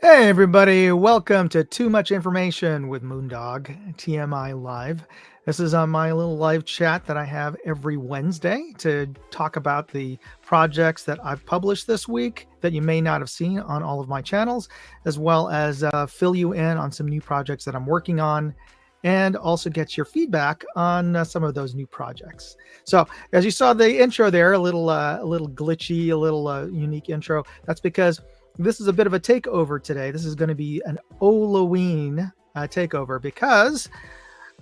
Hey everybody, welcome to Too Much Information with Moondog TMI Live. This is on my little live chat that I have every Wednesday to talk about the projects that I've published this week that you may not have seen on all of my channels, as well as fill you in on some new projects that I'm working on, and also get your feedback on some of those new projects. So, as you saw the intro there, a little glitchy, a little unique intro. That's because this is a bit of a takeover today. This is going to be an Halloween takeover because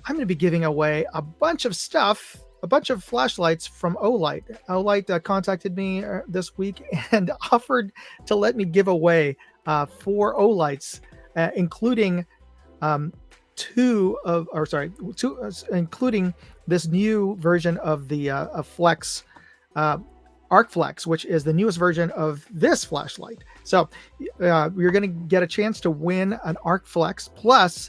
I'm going to be giving away a bunch of stuff, a bunch of flashlights from Olight. Olight contacted me this week and offered to let me give away 4 Olights, including including this new version of the Flex. Arc Flex, which is the newest version of this flashlight. So you're going to get a chance to win an Arc Flex. Plus,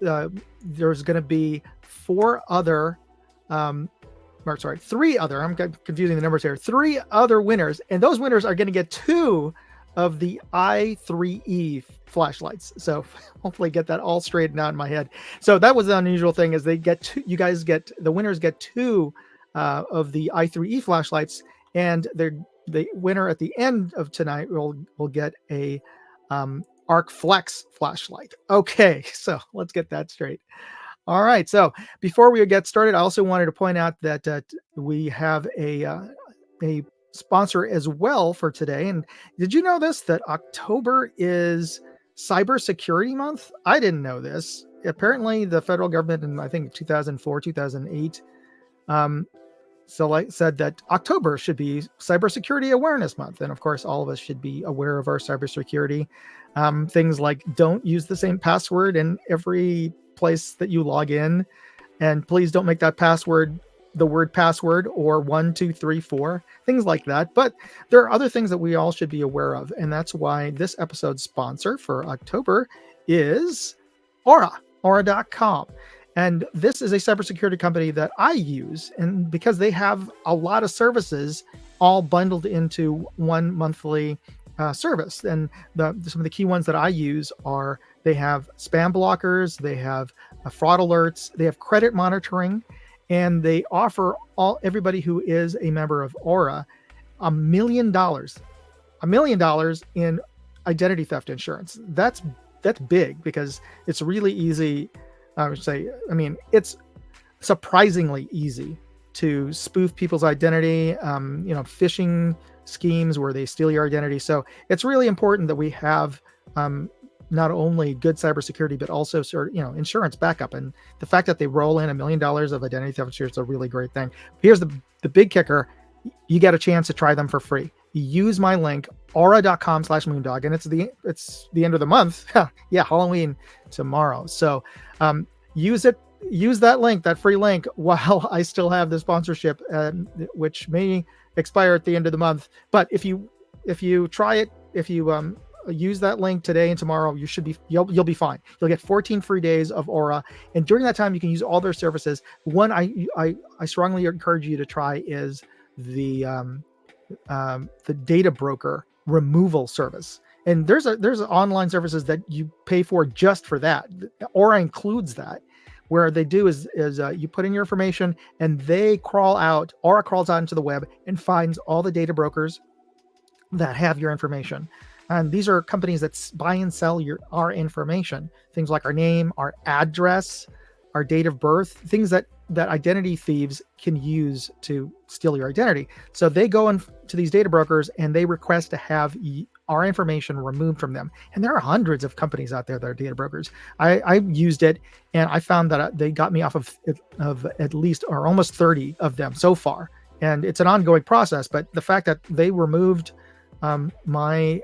there's going to be 3 other. I'm confusing the numbers here. 3 other winners, and those winners are going to get 2 of the i3E flashlights. So hopefully get that all straightened out in my head. So that was the unusual thing, is the winners get 2 of the i3E flashlights, and the winner at the end of tonight will get a Arc Flex flashlight. Okay, so let's get that straight. All right, so before we get started, I also wanted to point out that we have a sponsor as well for today. And did you know this, that October is Cybersecurity Month? I didn't know this. Apparently the federal government in, I think, 2004, 2008, said that October should be Cybersecurity Awareness Month. And of course, all of us should be aware of our cybersecurity. Things like don't use the same password in every place that you log in. And please don't make that password the word password or 1, 2, 3, 4, things like that. But there are other things that we all should be aware of. And that's why this episode's sponsor for October is Aura.com. And this is a cybersecurity company that I use, and because they have a lot of services all bundled into one monthly service. And some of the key ones that I use are, they have spam blockers, they have fraud alerts, they have credit monitoring, and they offer everybody who is a member of Aura $1 million in identity theft insurance. That's big, because it's really easy. I would say, it's surprisingly easy to spoof people's identity, phishing schemes where they steal your identity. So it's really important that we have not only good cybersecurity, but also insurance backup. And the fact that they roll in $1 million of identity theft insurance is a really great thing. Here's the big kicker. You get a chance to try them for free. Use my link, aura.com/moondog, and it's the end of the month. Yeah, Halloween tomorrow. So use that link, that free link, while I still have the sponsorship, which may expire at the end of the month. But if you try it, if you use that link today and tomorrow, you'll be fine. You'll get 14 free days of Aura, and during that time you can use all their services. One I strongly encourage you to try is the data broker removal service. And there's online services that you pay for just for that. Aura includes that. Where they do is you put in your information, and Aura crawls out into the web and finds all the data brokers that have your information. And these are companies that buy and sell our information, things like our name, our address, our date of birth, things that identity thieves can use to steal your identity. So they go into these data brokers and they request to have our information removed from them. And there are hundreds of companies out there that are data brokers. I used it, and I found that they got me off of at least or almost 30 of them so far. And it's an ongoing process, but the fact that they removed me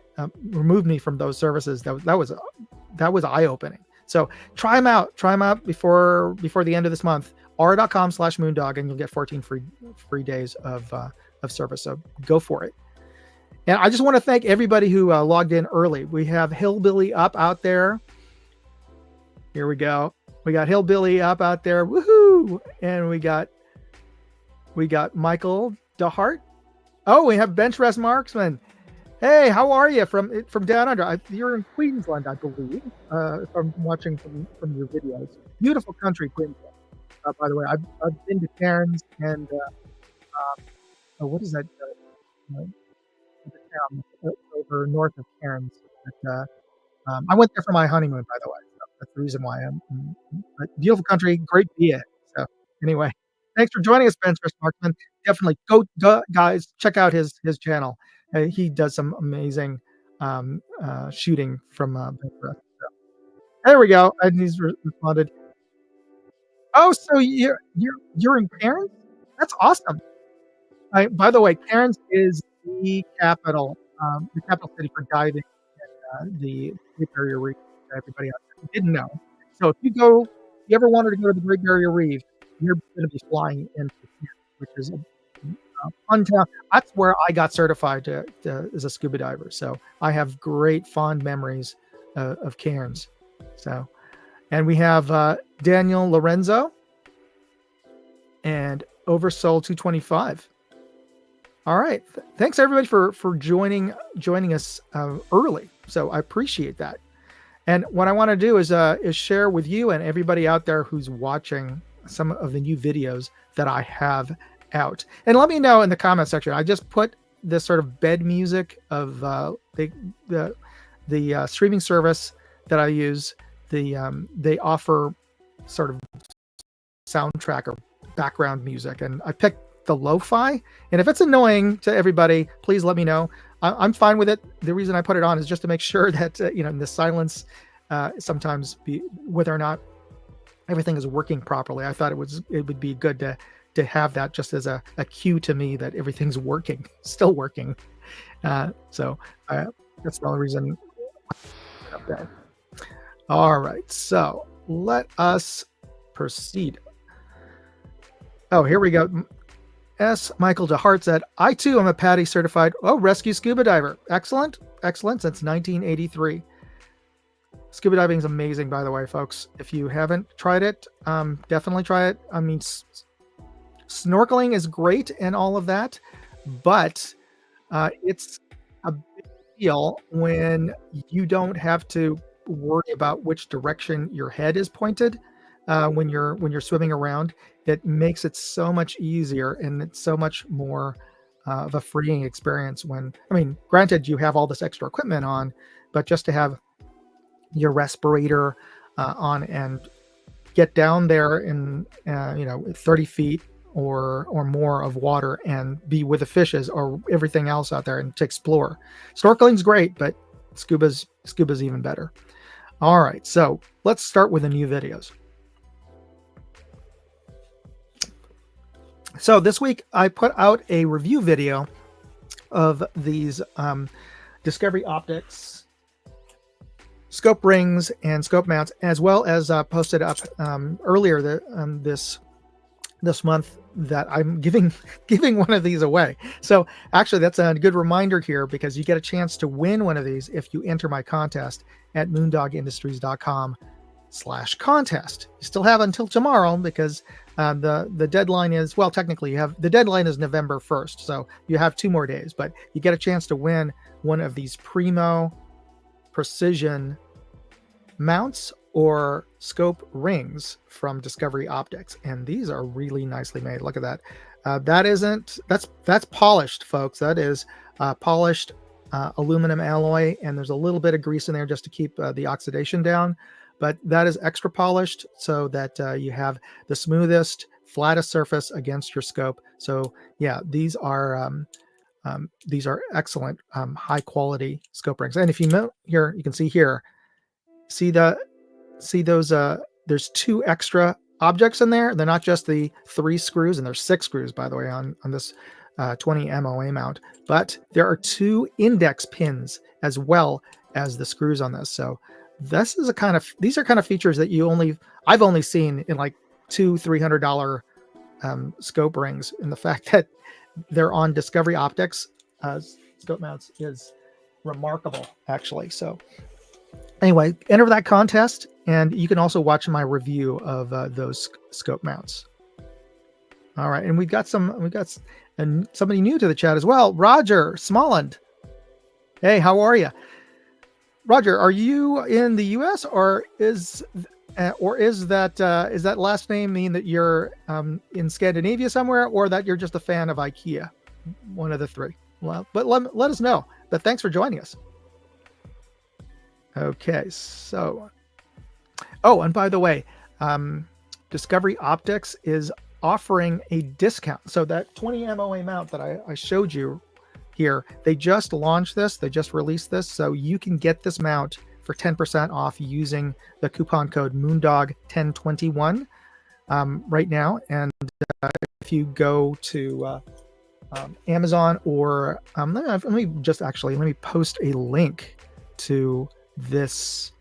from those services, that was eye-opening. So try them out before the end of this month. Aura.com/moondog, and you'll get 14 free days of service. So go for it. And I just want to thank everybody who logged in early. We have Hillbilly Up out there. Here we go. We got Hillbilly Up out there. Woohoo! And we got Michael DeHart. Oh, we have Bench Rest Marksman. Hey, how are you from down under? You're in Queensland, I believe. If I'm watching from your videos, beautiful country, Queensland. By the way, I've been to Cairns and oh, what is that? Uh, the town over north of Cairns. But, I went there for my honeymoon, by the way. So that's the reason why but beautiful country, great beer. So anyway, thanks for joining us, Spencer Markman. Definitely go, guys, check out his channel. He does some amazing shooting from Pinterest. So, there we go. And he's responded. Oh, so you're in Cairns? That's awesome. By the way, Cairns is the capital city for diving. The Great Barrier Reef for everybody out there who didn't know. So if you ever wanted to go to the Great Barrier Reef, you're going to be flying into Cairns, which is a fun town. That's where I got certified as a scuba diver. So I have great fond memories of Cairns. So, and we have Daniel Lorenzo and Oversoul 225. All right. Thanks everybody for joining us early. So I appreciate that. And what I want to do is share with you and everybody out there who's watching some of the new videos that I have out. And let me know in the comment section. I just put this sort of bed music of the streaming service that I use. They offer sort of soundtrack or background music, and I picked the lo-fi, and if it's annoying to everybody, please let me know. I'm fine with it. The reason I put it on is just to make sure that in the silence sometimes whether or not everything is working properly. I thought it would be good to have that just as a cue to me that everything's still working. So that's the only reason. Okay. All right, so let us proceed. Oh, here we go. Michael DeHart said, I too am a PADI certified rescue scuba diver. Excellent since 1983. Scuba diving is amazing, by the way, folks. If you haven't tried it, definitely try it. I mean, snorkeling is great and all of that, but it's a big deal when you don't have to worry about which direction your head is pointed when you're swimming around. It makes it so much easier, and it's so much more of a freeing experience granted you have all this extra equipment on, but just to have your respirator on and get down there in 30 feet or more of water and be with the fishes or everything else out there and to explore. Snorkeling's great, but scuba's even better. All right, so let's start with the new videos. So this week I put out a review video of these Discovery Optics scope rings and scope mounts, as well as posted up earlier this month that I'm giving one of these away. So actually that's a good reminder here, because you get a chance to win one of these if you enter my contest at moondogindustries.com/contest. You still have until tomorrow, because the deadline is, well, technically the deadline is November 1st, so you have 2 more days, but you get a chance to win one of these Primo precision mounts or scope rings from Discovery Optics, and these are really nicely made. Look at that. That's polished, folks. That is polished aluminum alloy, and there's a little bit of grease in there just to keep the oxidation down, but that is extra polished so that you have the smoothest, flattest surface against your scope. So yeah, these are excellent high quality scope rings. And if you know here, you can see here, see those there's 2 extra objects in there. They're not just the 3 screws, and there's 6 screws, by the way, on this 20 MOA mount, but there are 2 index pins as well as the screws on this. So these are kind of features that I've only seen in like $200-300 scope rings, and the fact that they're on Discovery Optics scope mounts is remarkable, actually. So anyway, enter that contest, and you can also watch my review of those scope mounts. All right, and we got somebody new to the chat as well, Roger Smolland. Hey, how are you? Roger, are you in the US, or is that last name mean that you're in Scandinavia somewhere, or that you're just a fan of IKEA? One of the three. Well, but let us know. But thanks for joining us. Okay, so, oh, and by the way, Discovery Optics is offering a discount. So that 20 MOA mount that I showed you here, they just launched this, they just released this, so you can get this mount for 10% off using the coupon code Moondog 1021 right now. And if you go to Amazon, or let me post a link to this.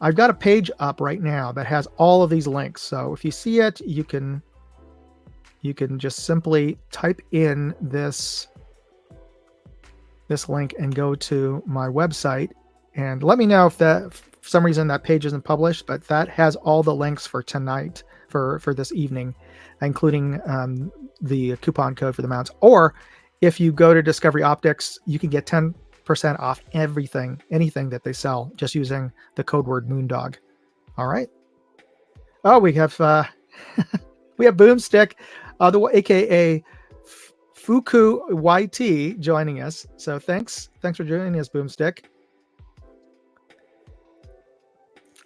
I've got a page up right now that has all of these links. So if you see it, you can just simply type in this link and go to my website, and let me know if that, for some reason, that page isn't published, but that has all the links for tonight, for this evening, including the coupon code for the mounts. Or if you go to Discovery Optics, you can get 10% off anything that they sell, just using the code word Moondog. All right. Oh, we have we have Boomstick, aka Fuku YT, joining us. So thanks for joining us, Boomstick.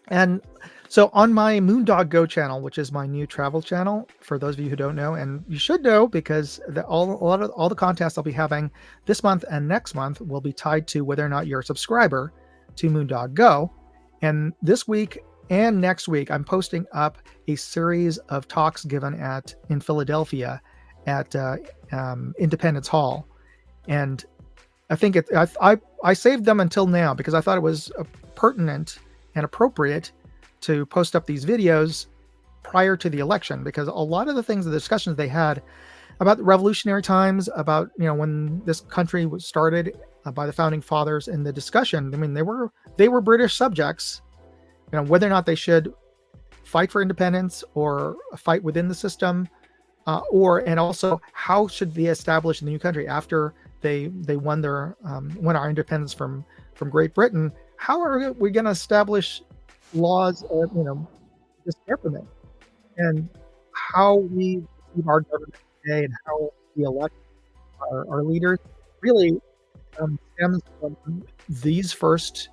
And so on my Moondog Go channel, which is my new travel channel, for those of you who don't know, and you should know, because all the contests I'll be having this month and next month will be tied to whether or not you're a subscriber to Moondog Go. And this week and next week, I'm posting up a series of talks given in Philadelphia at Independence Hall, and I think I saved them until now because I thought it was pertinent and appropriate to post up these videos prior to the election, because a lot of the discussions they had about the revolutionary times, about when this country was started by the founding fathers, and the discussion, I mean, they were British subjects, whether or not they should fight for independence or fight within the system. And also, how should they establish the new country after they won our independence from Great Britain? How are we going to establish laws of this government, and how we receive our government today, and how we elect our leaders really stems from these first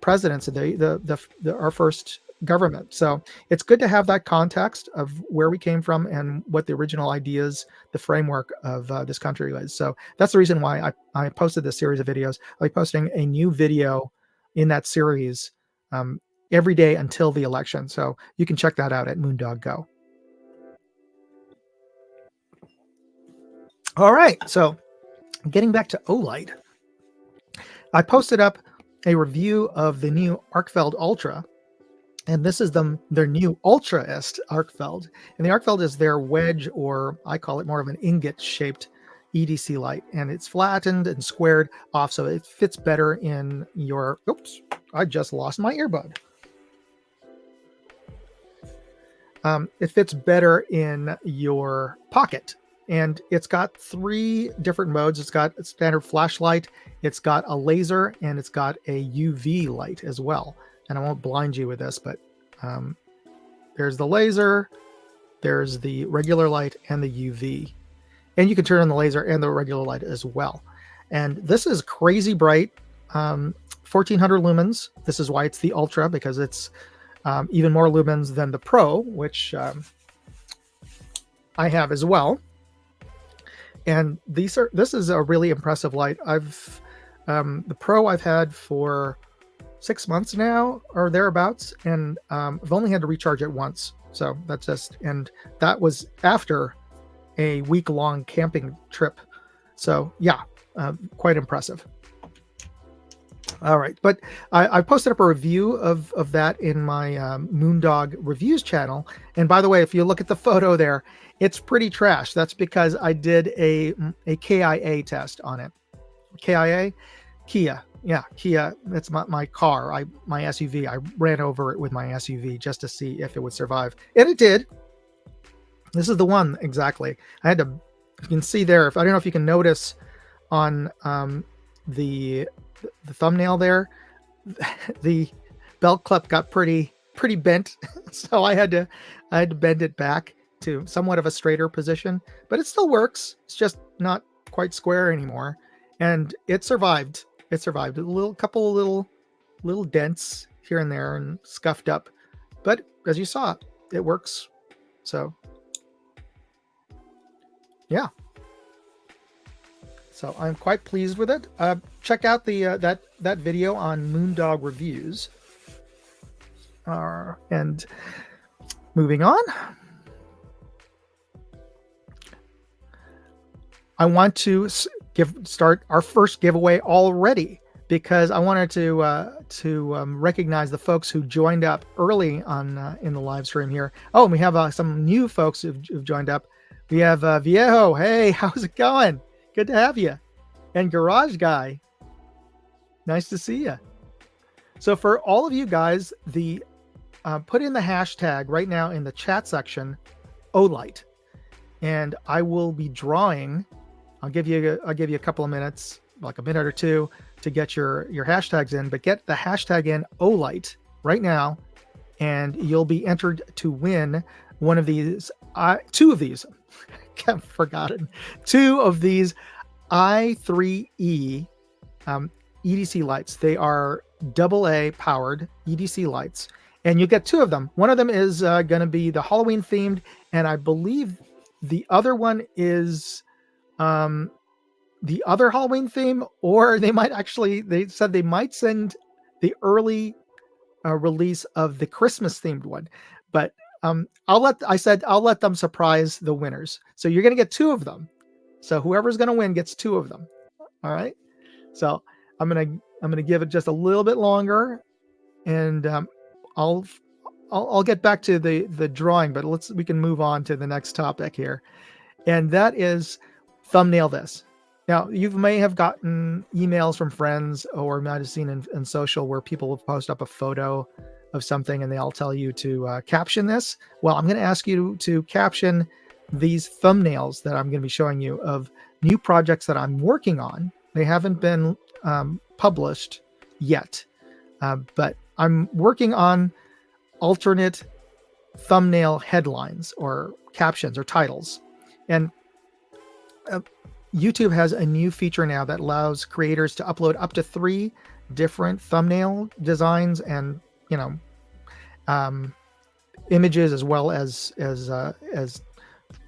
presidents of our first government. So it's good to have that context of where we came from and what the original ideas, the framework of this country was. So that's the reason why I posted this series of videos. I'll be posting a new video in that series every day until the election. So you can check that out at Moondog Go. All right. So getting back to olight, I posted up a review of the new Arcfeld Ultra. And this is their new Ultraist Arcfeld. And the Arcfeld is their wedge, or I call it more of an ingot-shaped EDC light. And it's flattened and squared off, so it fits better in your... Oops, I just lost my earbud. It fits better in your pocket. And it's got 3 different modes. It's got a standard flashlight, it's got a laser, and it's got a UV light as well. And I won't blind you with this, but there's the laser, there's the regular light, and the UV. And you can turn on the laser and the regular light as well. And this is crazy bright, 1400 lumens. This is why it's the Ultra, because it's even more lumens than the Pro, which I have as well. And this is a really impressive light. The Pro I've had for 6 months now or thereabouts, and I've only had to recharge it once. So that was after a week-long camping trip. So yeah, quite impressive. All right, but I posted up a review of that in my Moondog Reviews channel. And by the way, if you look at the photo there, it's pretty trash. That's because I did a KIA test on it. Kia. Yeah, Kia. That's my car. My SUV. I ran over it with my SUV just to see if it would survive, and it did. This is the one exactly. I had to. You can see there. I don't know if you can notice on the thumbnail there, the belt clip got pretty bent, so I had to bend it back to somewhat of a straighter position, but it still works. It's just not quite square anymore, and it survived. It survived. A couple of little dents here and there and scuffed up, but as you saw, it works. So yeah. So I'm quite pleased with it. Check out the that video on Moondog reviews. And moving on, I want to start our first giveaway already, because I wanted to recognize the folks who joined up early on in the live stream here. Oh, and we have some new folks who've joined up. We have Viejo. Hey, how's it going? Good to have you. And Garage Guy. Nice to see you. So for all of you guys, put in the hashtag right now in the chat section, olight, and I will be drawing. I'll give you a couple of minutes, like a minute or two, to get your hashtags in, but get the hashtag in olight right now, and you'll be entered to win one of these, two of these, I've forgotten, two of these i3E EDC lights. They are AA powered EDC lights, and you get two of them. One of them is going to be the Halloween themed, and I believe the other one is the other Halloween theme, or they said they might send the early release of the Christmas themed one, but I'll let them surprise the winners. So you're going to get two of them. So whoever's going to win gets two of them. All right. So I'm going to give it just a little bit longer, and I'll get back to the drawing, but we can move on to the next topic here. And that is thumbnail this. Now, you may have gotten emails from friends, or might have seen in social, where people will post up a photo of something and they'll tell you to caption this. Well, I'm going to ask you to caption these thumbnails that I'm going to be showing you of new projects that I'm working on. They haven't been published yet, but I'm working on alternate thumbnail headlines or captions or titles. And YouTube has a new feature now that allows creators to upload up to 3 different thumbnail designs and, images, as well as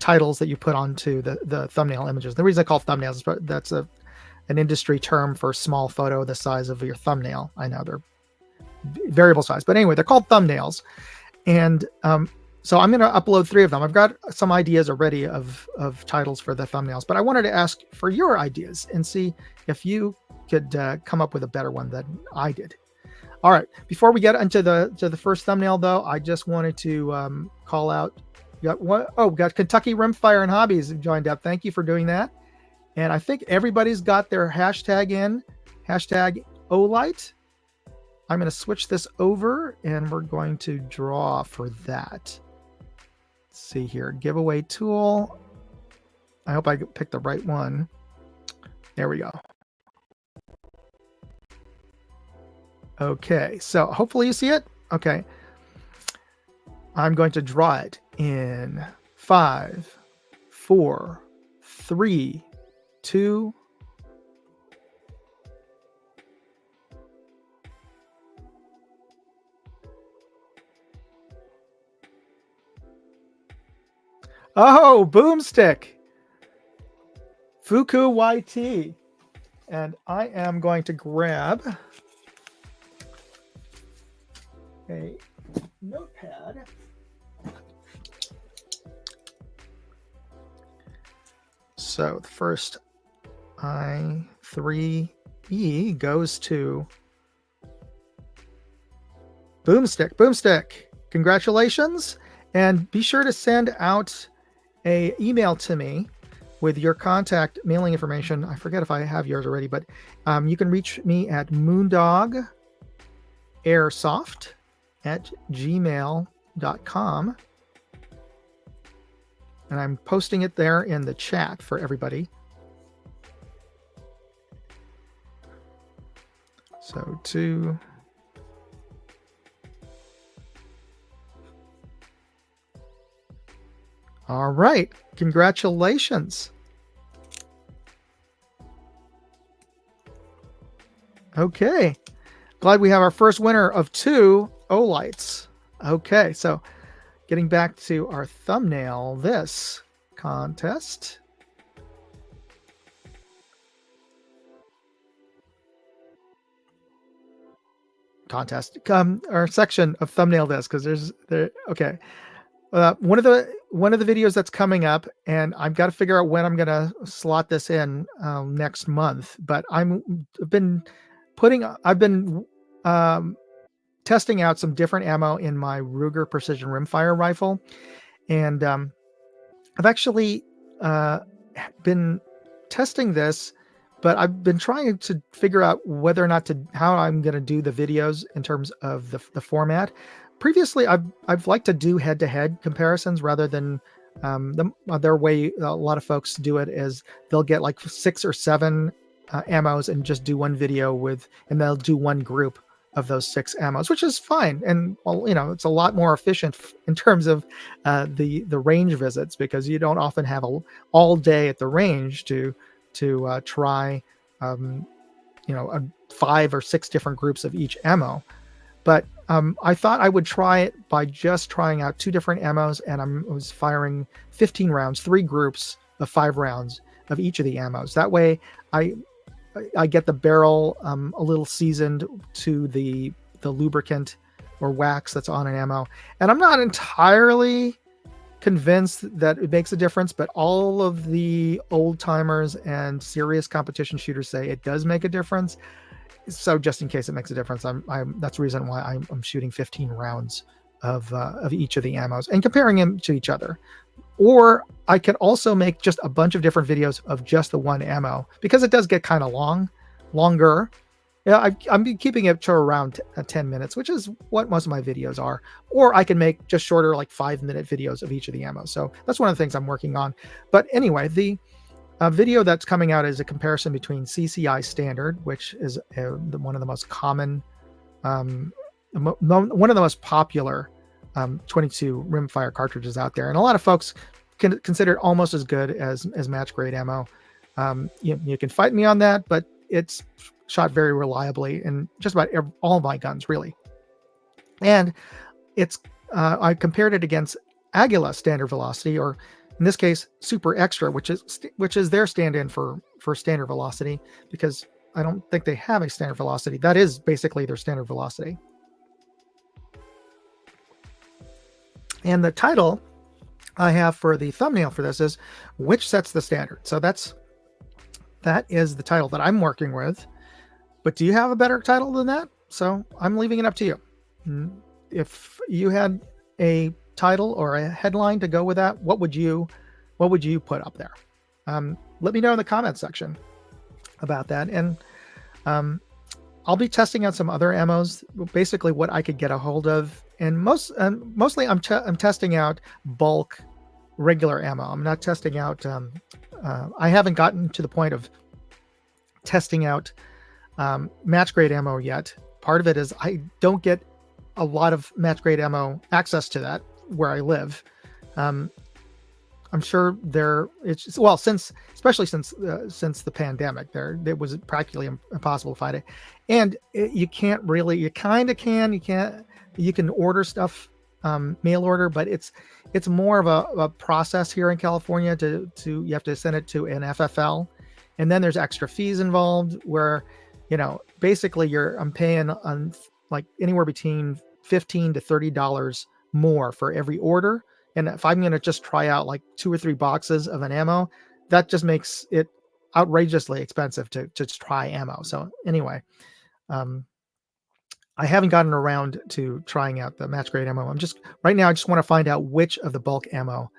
titles that you put onto the thumbnail images. The reason I call thumbnails is that's an industry term for small photo the size of your thumbnail. I know they're variable size, but anyway, they're called thumbnails. And so I'm going to upload 3 of them. I've got some ideas already of titles for the thumbnails, but I wanted to ask for your ideas and see if you could come up with a better one than I did. All right. Before we get into the first thumbnail, though, I just wanted to call out. We got Kentucky Rimfire and Hobbies joined up. Thank you for doing that. And I think everybody's got their hashtag in, hashtag olight. I'm going to switch this over, and we're going to draw for that. Let's see here, giveaway tool. I hope I picked the right one. There we go. Okay, so hopefully you see it. Okay. I'm going to draw it in 5, 4, 3, 2. Oh, Boomstick. Fuku YT. And I am going to grab a notepad. So the first I3E goes to Boomstick. Boomstick, congratulations. And be sure to send out an email to me with your contact mailing information. I forget if I have yours already, but you can reach me at moondogairsoft@gmail.com. And I'm posting it there in the chat for everybody. So 2. All right. Congratulations. Okay. Glad we have our first winner of 2 olights. Okay, so getting back to our thumbnail, this contest. Our section of thumbnail this, because okay. One of the videos that's coming up, and I've got to figure out when I'm gonna slot this in next month. But I've been testing out some different ammo in my Ruger precision rimfire rifle, and I've actually been testing this, but I've been trying to figure out whether or not how I'm going to do the videos in terms of the format. Previously, I've liked to do head-to-head comparisons rather than the other way a lot of folks do it is they'll get like 6 or 7 ammos and just do one video and they'll do one group of those 6 ammos, which is fine. And well, it's a lot more efficient in terms of the range visits, because you don't often have all day at the range to try 5 or 6 different groups of each ammo. But I thought I would try it by just trying out 2 different ammos, and I was firing 15 rounds, 3 groups of 5 rounds of each of the ammos. That way I get the barrel a little seasoned to the lubricant or wax that's on an ammo. And I'm not entirely convinced that it makes a difference, but all of the old timers and serious competition shooters say it does make a difference. So just in case it makes a difference, that's the reason why I'm shooting 15 rounds of each of the ammos and comparing them to each other. Or I can also make just a bunch of different videos of just the one ammo, because it does get kind of longer. Yeah, I'm keeping it to around 10 minutes, which is what most of my videos are. Or I can make just shorter, like 5-minute videos of each of the ammos. So that's one of the things I'm working on. But anyway, the video that's coming out is a comparison between CCI Standard, which is one of the most common, one of the most popular 22 rimfire cartridges out there, and a lot of folks can consider it almost as good as match grade ammo. You can fight me on that, but it's shot very reliably in just about all of my guns, really. And it's I compared it against Aguila standard velocity, or in this case Super Extra, which is their stand-in for standard velocity, because I don't think they have a standard velocity. That is basically their standard velocity. And the title I have for the thumbnail for this is "Which Sets the Standard?" So that is the title that I'm working with. But do you have a better title than that? So I'm leaving it up to you. If you had a title or a headline to go with that, what would you put up there? Let me know in the comment section about that. And I'll be testing out some other ammos, basically what I could get a hold of. And mostly I'm testing out bulk regular ammo. I'm not testing out, I haven't gotten to the point of testing out match grade ammo yet. Part of it is I don't get a lot of match grade ammo access to that where I live. I'm sure especially since the pandemic, it was practically impossible to find it. And you can't really, you kind of can, you can order stuff, mail order, but it's more of a process here in California you have to send it to an FFL, and then there's extra fees involved where, basically I'm paying on like anywhere between $15 to $30 more for every order. And if I'm going to just try out like 2 or 3 boxes of an ammo, that just makes it outrageously expensive to try ammo. So anyway, I haven't gotten around to trying out the match grade ammo. Right now, I just want to find out which of the bulk ammo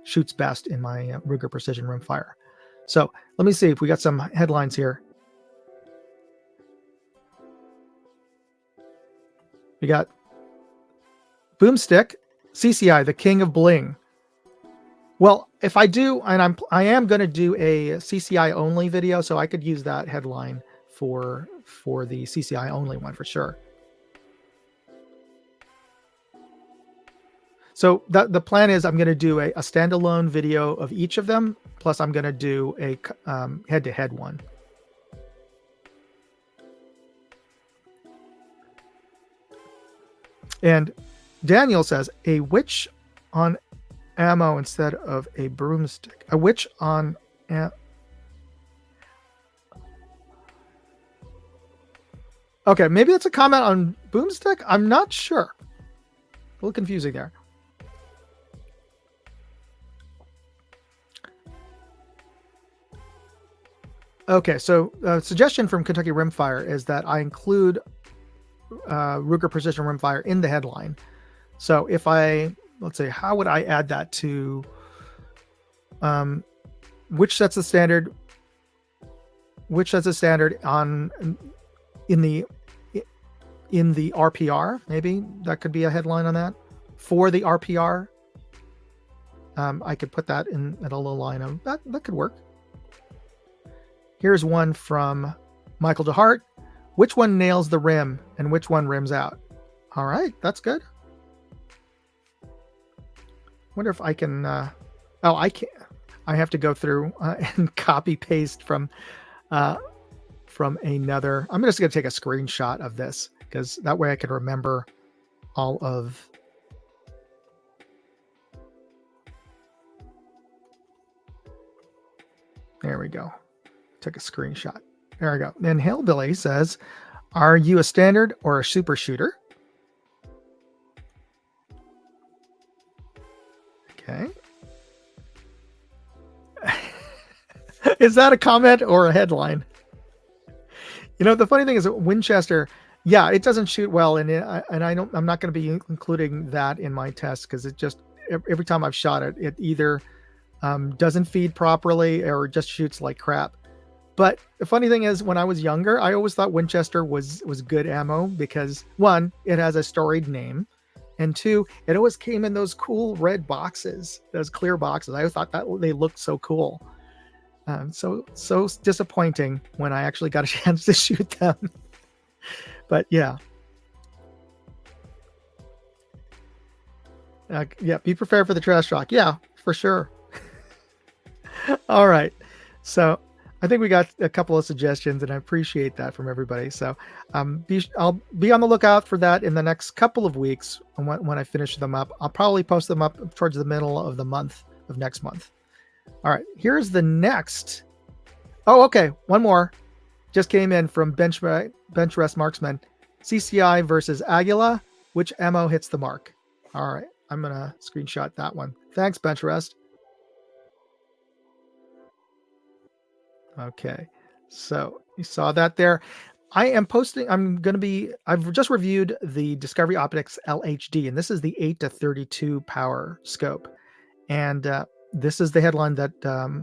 shoots best in my Ruger Precision Rimfire. So let me see if we got some headlines here. We got Boomstick, CCI, the king of bling. Well, if I do, and I am going to do a CCI only video, so I could use that headline for the CCI only one for sure. So the plan is I'm going to do a standalone video of each of them, plus I'm going to do a head-to-head one. And Daniel says, a witch on ammo instead of a broomstick. A witch on... Okay, maybe it's a comment on boomstick? I'm not sure. A little confusing there. Okay, so a suggestion from Kentucky Rimfire is that I include Ruger Precision Rimfire in the headline. So if let's say, how would I add that to which sets the standard on in the RPR? Maybe that could be a headline on that for the RPR. I could put that in at a little line of that could work. Here's one from Michael DeHart. Which one nails the rim and which one rims out? All right, that's good. Wonder if I can, I can't. I have to go through and copy paste from another. I'm just going to take a screenshot of this because that way I can remember all of. There we go. Took a screenshot. There we go. Then Hillbilly says, are you a standard or a super shooter? Okay. Is that a comment or a headline? You know, the funny thing is that Winchester, yeah, it doesn't shoot well, and I'm not going to be including that in my test because it just every time I've shot it, it either doesn't feed properly or just shoots like crap. But the funny thing is, when I was younger, I always thought Winchester was good ammo because one, it has a storied name, and two, it always came in those cool red boxes, those clear boxes. I always thought that they looked so cool. So disappointing when I actually got a chance to shoot them. But yeah. Yeah, be prepared for the trash talk. Yeah, for sure. All right. So I think we got a couple of suggestions, and I appreciate that from everybody. So I'll be on the lookout for that in the next couple of weeks when I finish them up. I'll probably post them up towards the middle of the month of next month. All right, here's the next. Oh, okay, one more. Just came in from Bench Rest Marksman. CCI versus Aguila. Which ammo hits the mark? All right, I'm going to screenshot that one. Thanks, Bench Rest. Okay, so you saw that there. I've just reviewed the Discovery Optics LHD, and this is the 8 to 32 power scope. And this is the headline that,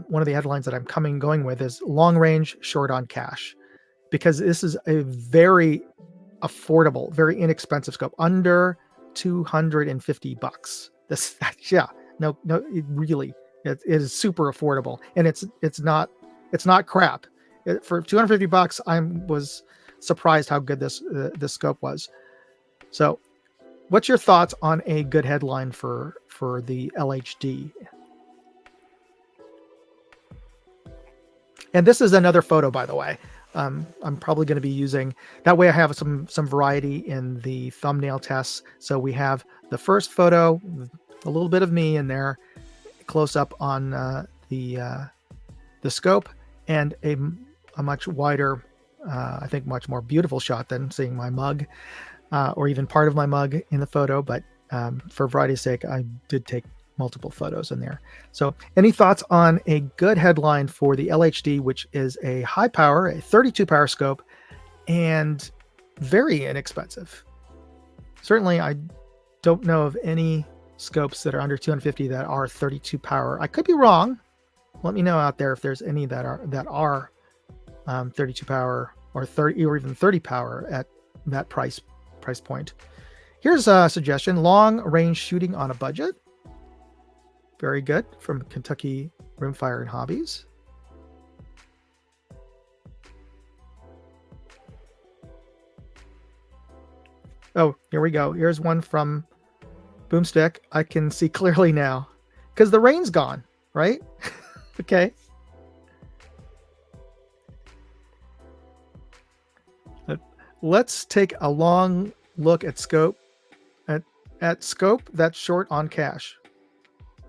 one of the headlines that I'm going with is long range, short on cash, because this is a very affordable, very inexpensive scope, under $250. It is super affordable, and it's not crap. For $250, I was surprised how good this scope was. So, what's your thoughts on a good headline for the LHD? And this is another photo, by the way. I'm probably going to be using that way. I have some variety in the thumbnail tests. So we have the first photo, a little bit of me in there, close up on the scope, and a much wider, I think much more beautiful shot than seeing my mug or even part of my mug in the photo. But for variety's sake, I did take multiple photos in there. So any thoughts on a good headline for the LHD, which is a high power, a 32 power scope, and very inexpensive? Certainly, I don't know of any scopes that are under 250 that are 32 power. I could be wrong. Let me know out there if there's any that are 32 power or 30 or even 30 power at that price point. Here's a suggestion: long range shooting on a budget. Very good, from Kentucky Rimfire and Hobbies. Oh, here we go. Here's one from Boomstick. I can see clearly now because the rain's gone, right? Okay. Let's take a long look at scope. At scope that's short on cash.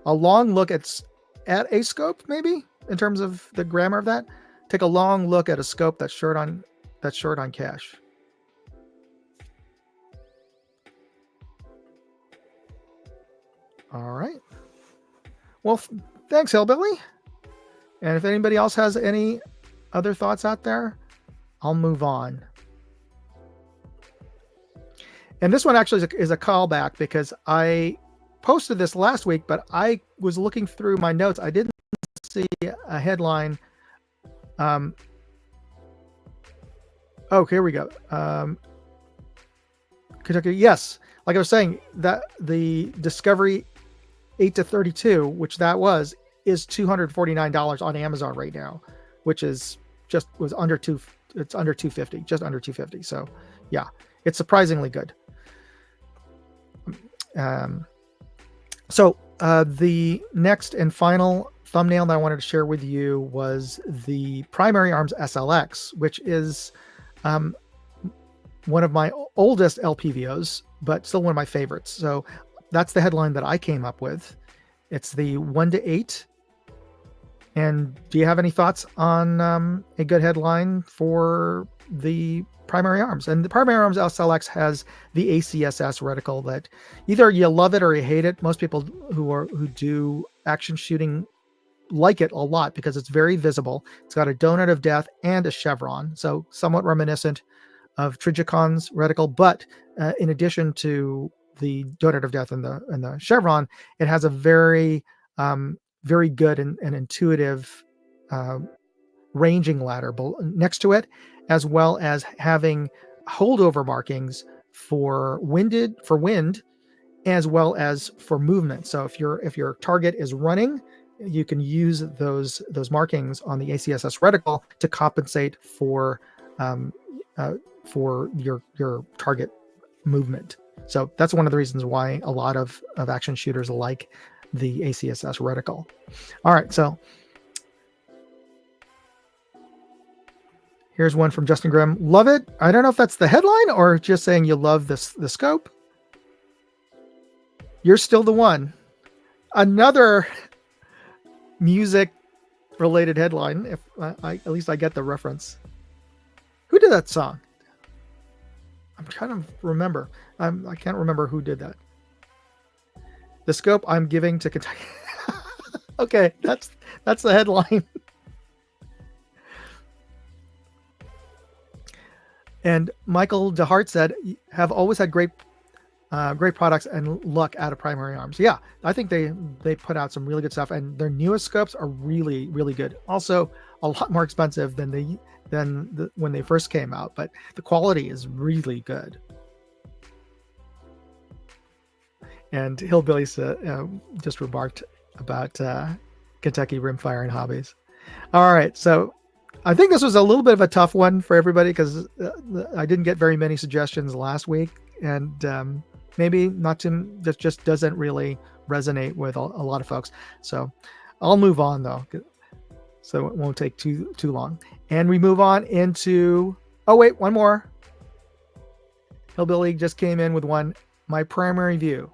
A long look at a scope, maybe in terms of the grammar of that. Take a long look at a scope that's short on cash. All right. Well, thanks, Hillbilly. And if anybody else has any other thoughts out there, I'll move on. And this one actually is a callback because I posted this last week, but I was looking through my notes. I didn't see a headline. Oh, here we go. Kentucky. Yes. Like I was saying, that the Discovery 8 to 32, which that was, is $249 on Amazon right now, which is was under it's under 250, just under 250. So yeah, it's surprisingly good. So the next and final thumbnail that I wanted to share with you was the Primary Arms SLX, which is one of my oldest LPVOs, but still one of my favorites. So that's the headline that I came up with. It's the 1 to 8. And do you have any thoughts on a good headline for the Primary Arms? And the Primary Arms SLX has the ACSS reticle that either you love it or you hate it. Most people who do action shooting like it a lot because it's very visible. It's got a donut of death and a chevron, so somewhat reminiscent of Trigicon's reticle. But in addition to the donut of death and the chevron, it has a very very good and intuitive ranging ladder next to it, as well as having holdover markings for wind, as well as for movement. So if your target is running, you can use those markings on the ACSS reticle to compensate for your target movement. So that's one of the reasons why a lot of action shooters like the ACSS reticle. All right, so here's one from Justin Grimm. Love it. I don't know if that's the headline or just saying you love the scope. You're still the one. Another music related headline. If I at least I get the reference. Who did that song? I'm trying to remember. I can't remember who did that. The scope I'm giving to Kentucky. Okay, that's the headline. And Michael DeHart said, "Have always had great products and luck out of Primary Arms." Yeah, I think they put out some really good stuff, and their newest scopes are really, really good. Also, a lot more expensive than when they first came out, but the quality is really good. And Hillbilly just remarked about Kentucky Rimfire and Hobbies. All right, so I think this was a little bit of a tough one for everybody because I didn't get very many suggestions last week, and maybe not to, that just doesn't really resonate with a lot of folks. So I'll move on though, so it won't take too long. And we move on into, oh wait, one more. Hillbilly just came in with one, my primary view.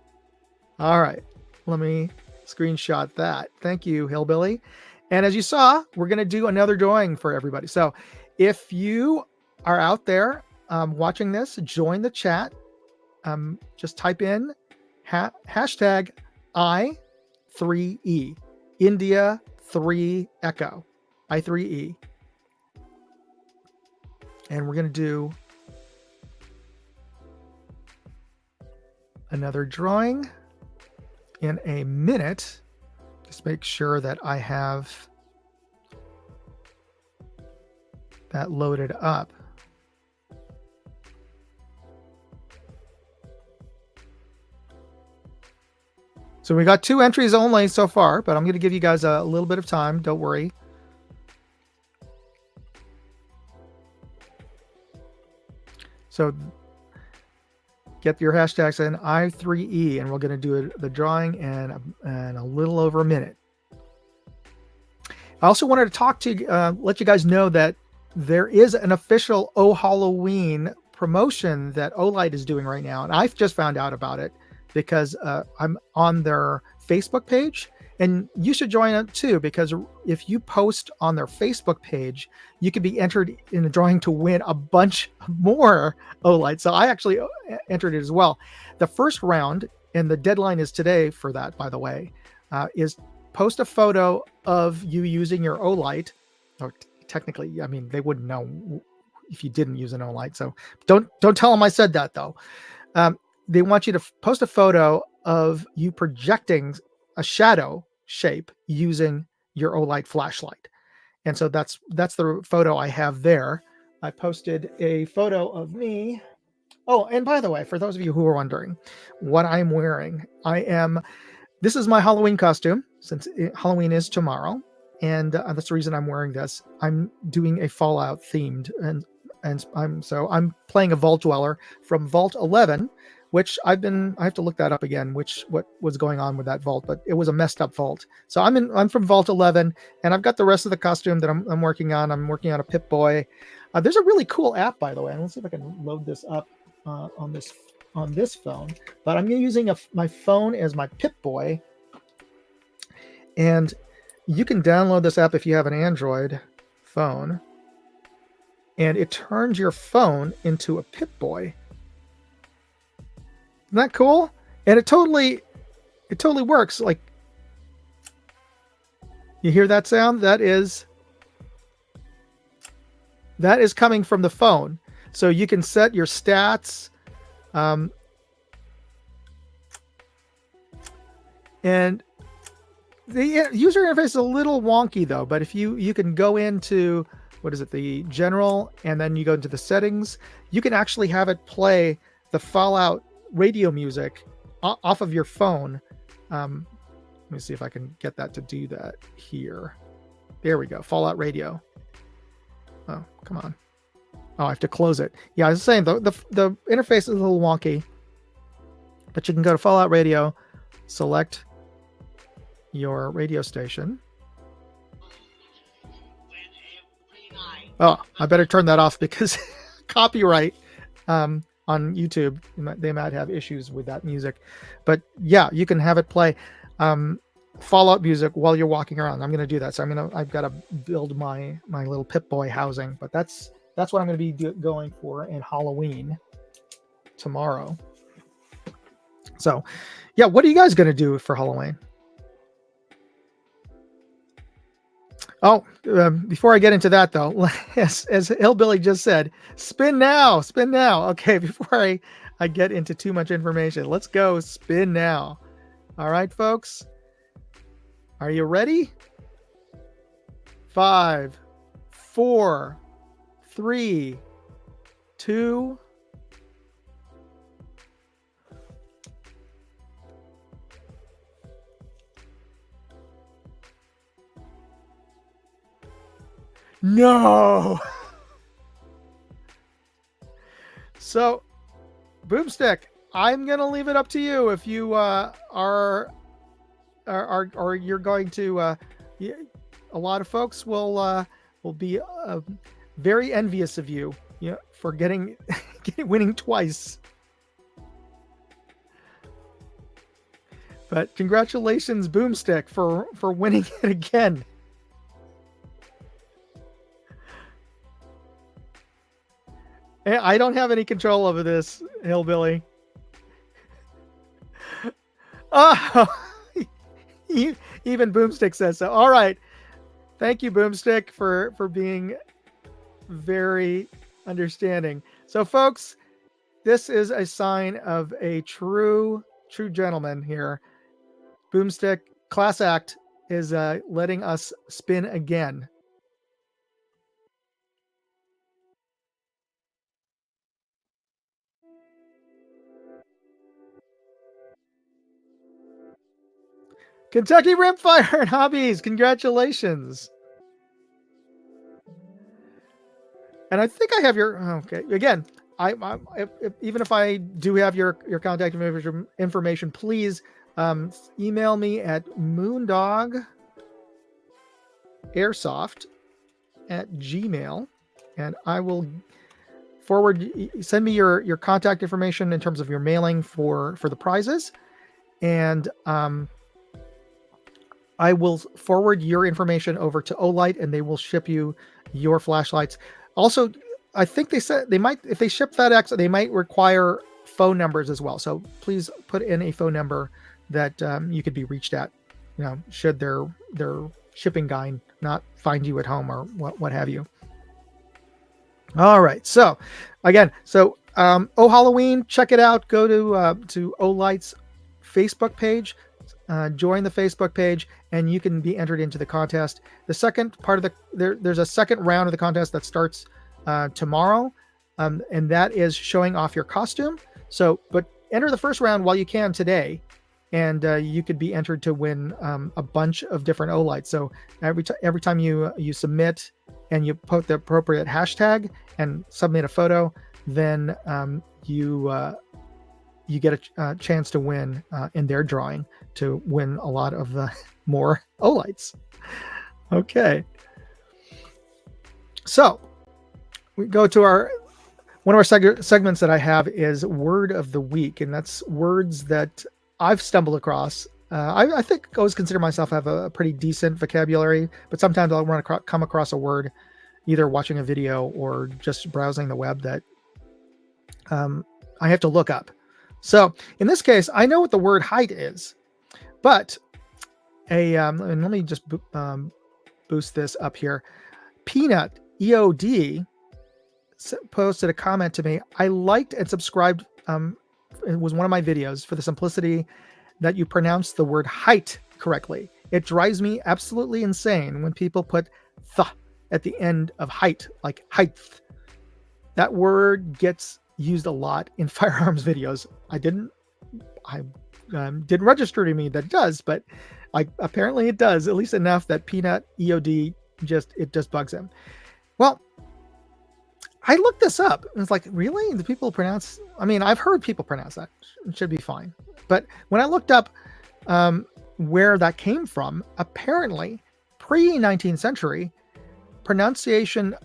All right, let me screenshot that. Thank you, Hillbilly. And as you saw, we're going to do another drawing for everybody. So if you are out there watching this, join the chat. Just type in hashtag I3E, India 3 Echo, I3E. And we're going to do another drawing in a minute. Just make sure that I have that loaded up. So we got 2 entries only so far, but I'm going to give you guys a little bit of time. Don't worry. So get your hashtags in I3E, and we're going to do the drawing in a little over a minute. I also wanted to talk to let you guys know that there is an official Oh Halloween promotion that Olight is doing right now, and I've just found out about it because I'm on their Facebook page, and you should join it too, because if you post on their Facebook page, you could be entered in a drawing to win a bunch more Olight. So I actually entered it as well. The first round, and the deadline is today for that, by the way, is post a photo of you using your Olight. Or technically, I mean, they wouldn't know if you didn't use an Olight, so don't tell them I said that, though. They want you to post a photo of you projecting a shadow shape using your Olight flashlight. And so that's the photo I have there. I posted a photo of me. Oh, and by the way, for those of you who are wondering what I'm wearing, this is my Halloween costume, since Halloween is tomorrow, and that's the reason I'm wearing this. I'm doing a Fallout themed, and I'm playing a Vault Dweller from Vault 11, which I have to look that up again, what was going on with that vault, but it was a messed up vault. So I'm from Vault 11, and I've got the rest of the costume that I'm working on. I'm working on a Pip-Boy. There's a really cool app, by the way, and let's see if I can load this up on this phone. But I'm using my phone as my Pip-Boy, and you can download this app if you have an Android phone, and it turns your phone into a Pip-Boy. Isn't that cool? And it totally works. Like, you hear that sound? That is coming from the phone. So you can set your stats. And the user interface is a little wonky though, but if you can go into, the general, and then you go into the settings, you can actually have it play the Fallout radio music off of your phone. Let me see if I can get that to do that here. There we go. Fallout radio. Oh, come on. Oh, I have to close it. Yeah, I was saying the interface is a little wonky, but you can go to Fallout radio, select your radio station. Oh, I better turn that off because copyright on YouTube. They might have issues with that music. But yeah, you can have it play Fallout music while you're walking around. I'm going to do that. So I've got to build my little Pip-Boy housing, but that's what I'm going to be going for in Halloween tomorrow. So yeah, what are you guys going to do for Halloween? Oh, before I get into that, though, as Hillbilly just said, spin now. Okay, before I get into too much information, let's go spin now. All right, folks. Are you ready? 5, 4, 3, 2. No. So, Boomstick, I'm gonna leave it up to you if you are you're going to. A lot of folks will be very envious of you, for winning twice. But congratulations, Boomstick, for winning it again. I don't have any control over this, Hillbilly. Oh, even Boomstick says so. All right. Thank you, Boomstick, for being very understanding. So, folks, this is a sign of a true gentleman here. Boomstick, class act, is letting us spin again. Kentucky Rimfire and Hobbies, congratulations. And I think I have your, okay, again, even if I do have your contact information, please email me at moondog@gmail.com, and I will send me your contact information in terms of your mailing for the prizes, and I will forward your information over to Olight, and they will ship you your flashlights. Also, I think they said they might, if they ship FedEx, they might require phone numbers as well. So please put in a phone number that you could be reached at, should their shipping guy not find you at home or what have you. All right. So again, Oh Halloween, check it out. Go to Olight's Facebook page, join the Facebook page, and you can be entered into the contest. The second part of there's a second round of the contest that starts tomorrow, and that is showing off your costume. But enter the first round while you can today, and you could be entered to win a bunch of different Olights. So every time you submit and you put the appropriate hashtag and submit a photo, then you get a chance to win in their drawing, to win a lot of the more Olights. Okay. So we go to one of our segments that I have is Word of the Week, and that's words that I've stumbled across. I think I always consider myself have a pretty decent vocabulary, but sometimes I'll come across a word either watching a video or just browsing the web that I have to look up. So in this case, I know what the word height is, but and let me just boost this up here. Peanut EOD posted a comment to me. I liked and subscribed. It was one of my videos for the simplicity that you pronounce the word height correctly. It drives me absolutely insane when people put th at the end of height, like height. That word gets used a lot in firearms videos. I didn't register to me that it does, but apparently it does, at least enough that Peanut EOD just bugs him. Well, I looked this up and it's like, really? Do people pronounce? I mean, I've heard people pronounce that. It should be fine. But when I looked up where that came from, apparently pre-19th century, pronunciation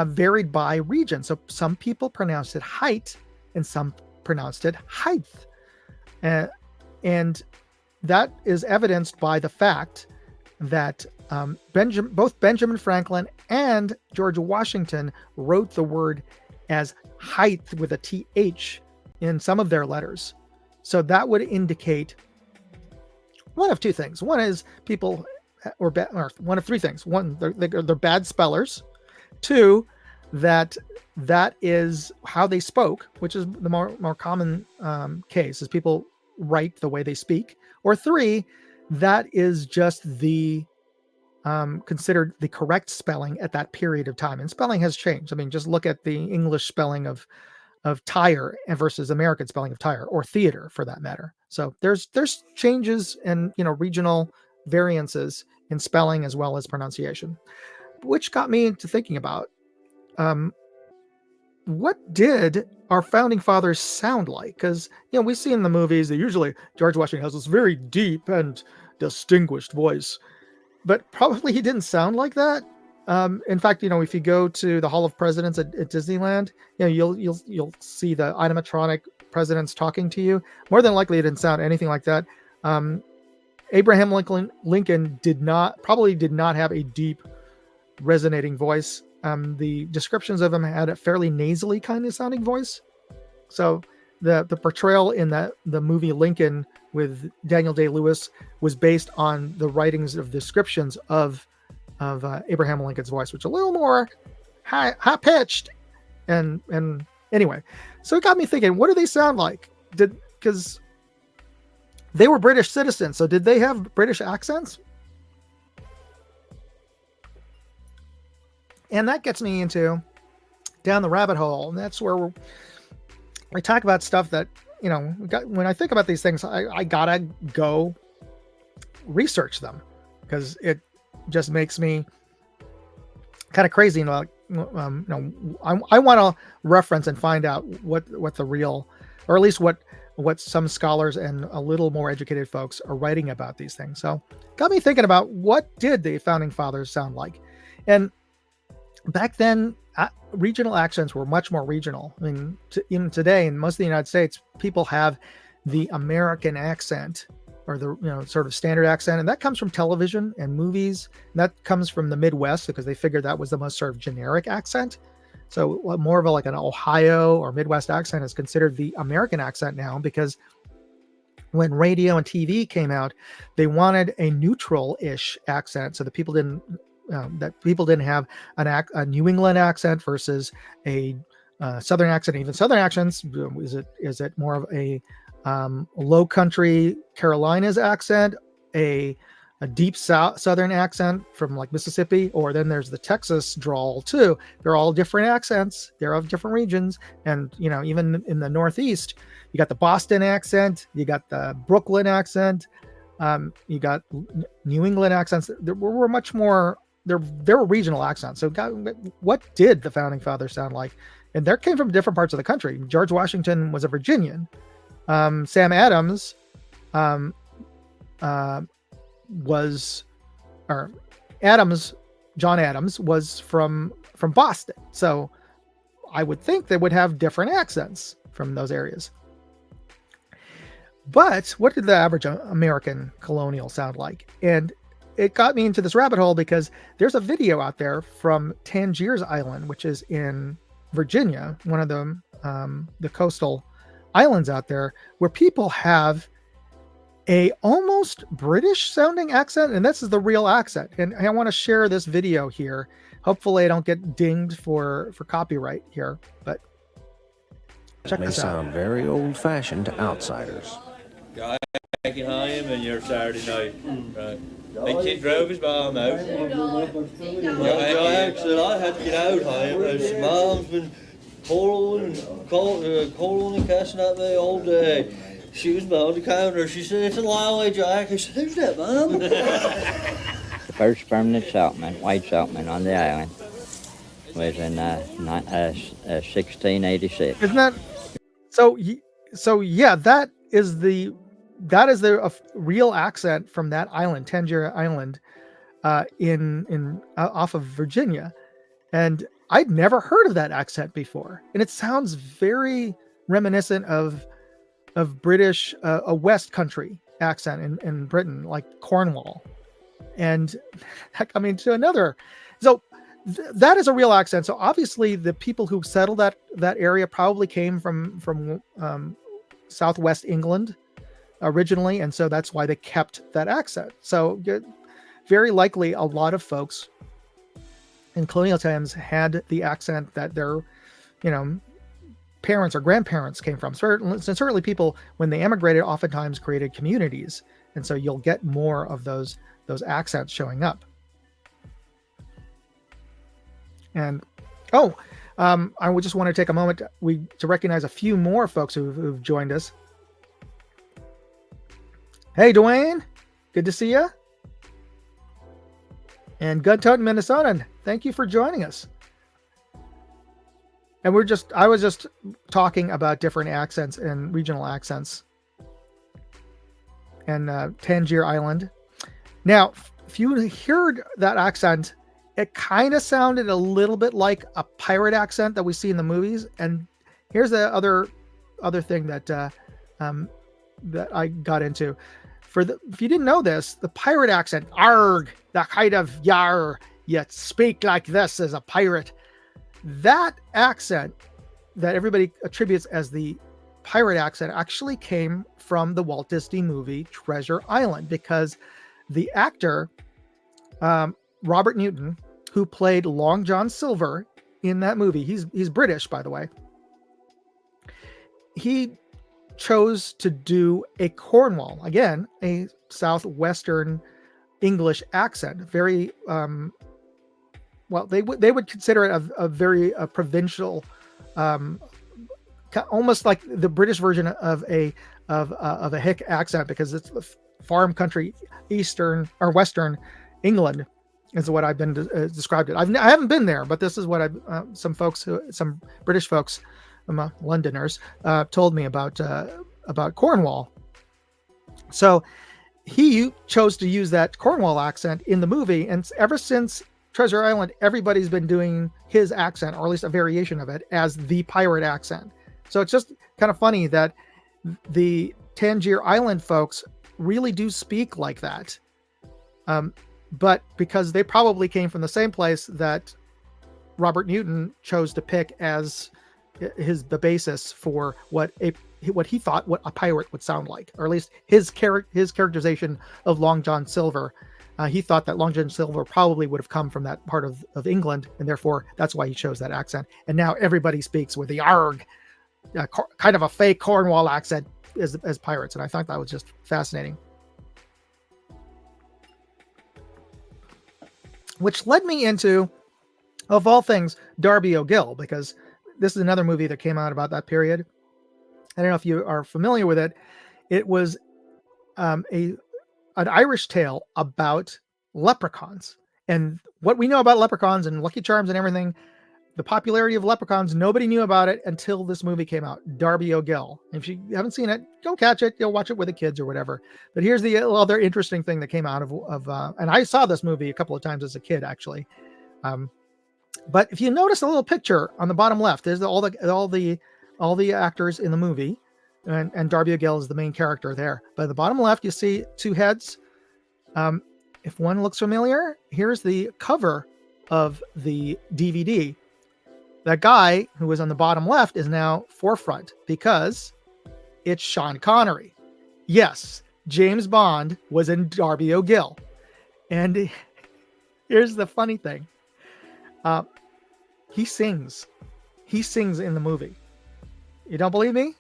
varied by region. So some people pronounced it height and some pronounced it height. And that is evidenced by the fact that both Benjamin Franklin and George Washington wrote the word as height with a TH in some of their letters. So that would indicate one of two things. One is people, or one of three things. One, they're bad spellers. Two, that is how they spoke, which is the more common case, is people write the way they speak. Or three, that is just the considered the correct spelling at that period of time. And spelling has changed. I mean, just look at the English spelling of tire versus American spelling of tire, or theater for that matter. So there's changes and regional variances in spelling as well as pronunciation, which got me into thinking about what did our founding fathers sound like? Because we see in the movies that usually George Washington has this very deep and distinguished voice, but probably he didn't sound like that. In fact, if you go to the Hall of Presidents at Disneyland, you'll see the animatronic presidents talking to you. More than likely, it didn't sound anything like that. Abraham Lincoln probably did not have a deep, resonating voice. The descriptions of him had a fairly nasally kind of sounding voice. So the portrayal in the movie Lincoln with Daniel Day-Lewis was based on the writings of descriptions of Abraham Lincoln's voice, which is a little more high pitched. And anyway, so it got me thinking, what do they sound like? Because they were British citizens, so did they have British accents? And that gets me down the rabbit hole. And that's where we talk about stuff that, when I think about these things, I gotta go research them, because it just makes me kind of crazy. I want to reference and find out what the real, or at least what some scholars and a little more educated folks are writing about these things. So got me thinking about what did the founding fathers sound like. And back then, regional accents were much more regional. I mean, even today in most of the United States, people have the American accent, or the sort of standard accent, and that comes from television and movies. And that comes from the Midwest because they figured that was the most sort of generic accent. So more of like an Ohio or Midwest accent is considered the American accent now, because when radio and TV came out, they wanted a neutral-ish accent, so that people didn't have a New England accent versus a Southern accent. Even Southern accents, is it more of a low country Carolinas accent, a deep Southern accent from like Mississippi, or then there's the Texas drawl too. They're all different accents. They're of different regions. And, even in the Northeast, you got the Boston accent, you got the Brooklyn accent, you got New England accents. There were much more, there were regional accents. So what did the founding fathers sound like? And they came from different parts of the country. George Washington was a Virginian. Sam Adams, John Adams was from Boston. So I would think they would have different accents from those areas. But what did the average American colonial sound like? And it got me into this rabbit hole because there's a video out there from Tangiers Island, which is in Virginia, one of the coastal islands out there, where people have a almost British sounding accent, and this is the real accent. And I want to share this video here. Hopefully I don't get dinged for copyright here, but check this out. May sound very old-fashioned to outsiders. Guy making him and your Saturday night, right? They kid drove his mom out. Jack said I had to get out home. His mom's been calling and cussing at me all day. She was behind the counter. She said, "It's a lie, Jack." I said, "Who's that, Mom?" The first permanent settlement, white settlement on the island, was in 1686. Isn't that so? Yeah, that is the real accent from that island, Tangier Island, in off of Virginia, and I'd never heard of that accent before, and it sounds very reminiscent of British, a West Country accent in Britain, like Cornwall, and that coming to another. So that is a real accent. So obviously, the people who settled that area probably came from Southwest England originally, and so that's why they kept that accent. So very likely, a lot of folks in colonial times had the accent that their, parents or grandparents came from. Certainly people, when they emigrated, oftentimes created communities, and so you'll get more of those accents showing up. And I would just want to take a moment to recognize a few more folks who've joined us. Hey, Dwayne, good to see you. And Guntote, Minnesota, thank you for joining us. And I was just talking about different accents and regional accents and Tangier Island. Now, if you heard that accent, it kind of sounded a little bit like a pirate accent that we see in the movies. And here's the other thing that I got into. If you didn't know this, the pirate accent, arg, that kind of yar, you speak like this as a pirate. That accent that everybody attributes as the pirate accent actually came from the Walt Disney movie Treasure Island, because the actor, Robert Newton, who played Long John Silver in that movie, he's British, by the way. He chose to do a Cornwall, again, a southwestern English accent, very well, they would consider it a very provincial, almost like the British version of a hick accent, because it's the farm country, eastern or western England, is what I've been described it. I haven't been there, but this is what some British folks, Londoners, told me about Cornwall. So he chose to use that Cornwall accent in the movie, and ever since Treasure Island, everybody's been doing his accent, or at least a variation of it, as the pirate accent. So it's just kind of funny that the Tangier Island folks really do speak like that. But because they probably came from the same place that Robert Newton chose to pick as the basis for what he thought what a pirate would sound like, or at least his characterization of Long John Silver. He thought that Long John Silver probably would have come from that part of England, and therefore that's why he chose that accent. And now everybody speaks with the arg, kind of a fake Cornwall accent as pirates, and I thought that was just fascinating. Which led me into, of all things, Darby O'Gill, because this is another movie that came out about that period. I don't know if you are familiar with it. It was an Irish tale about leprechauns. And what we know about leprechauns and Lucky Charms and everything, the popularity of leprechauns, nobody knew about it until this movie came out, Darby O'Gill. If you haven't seen it, go catch it. You'll watch it with the kids or whatever. But here's the other interesting thing that came out of and I saw this movie a couple of times as a kid, actually. But if you notice a little picture on the bottom left, there's all the actors in the movie, and Darby O'Gill is the main character there. But at the bottom left, you see two heads. If one looks familiar, here's the cover of the DVD. That guy who was on the bottom left is now forefront because it's Sean Connery. Yes, James Bond was in Darby O'Gill. And here's the funny thing. He sings. He sings in the movie. You don't believe me?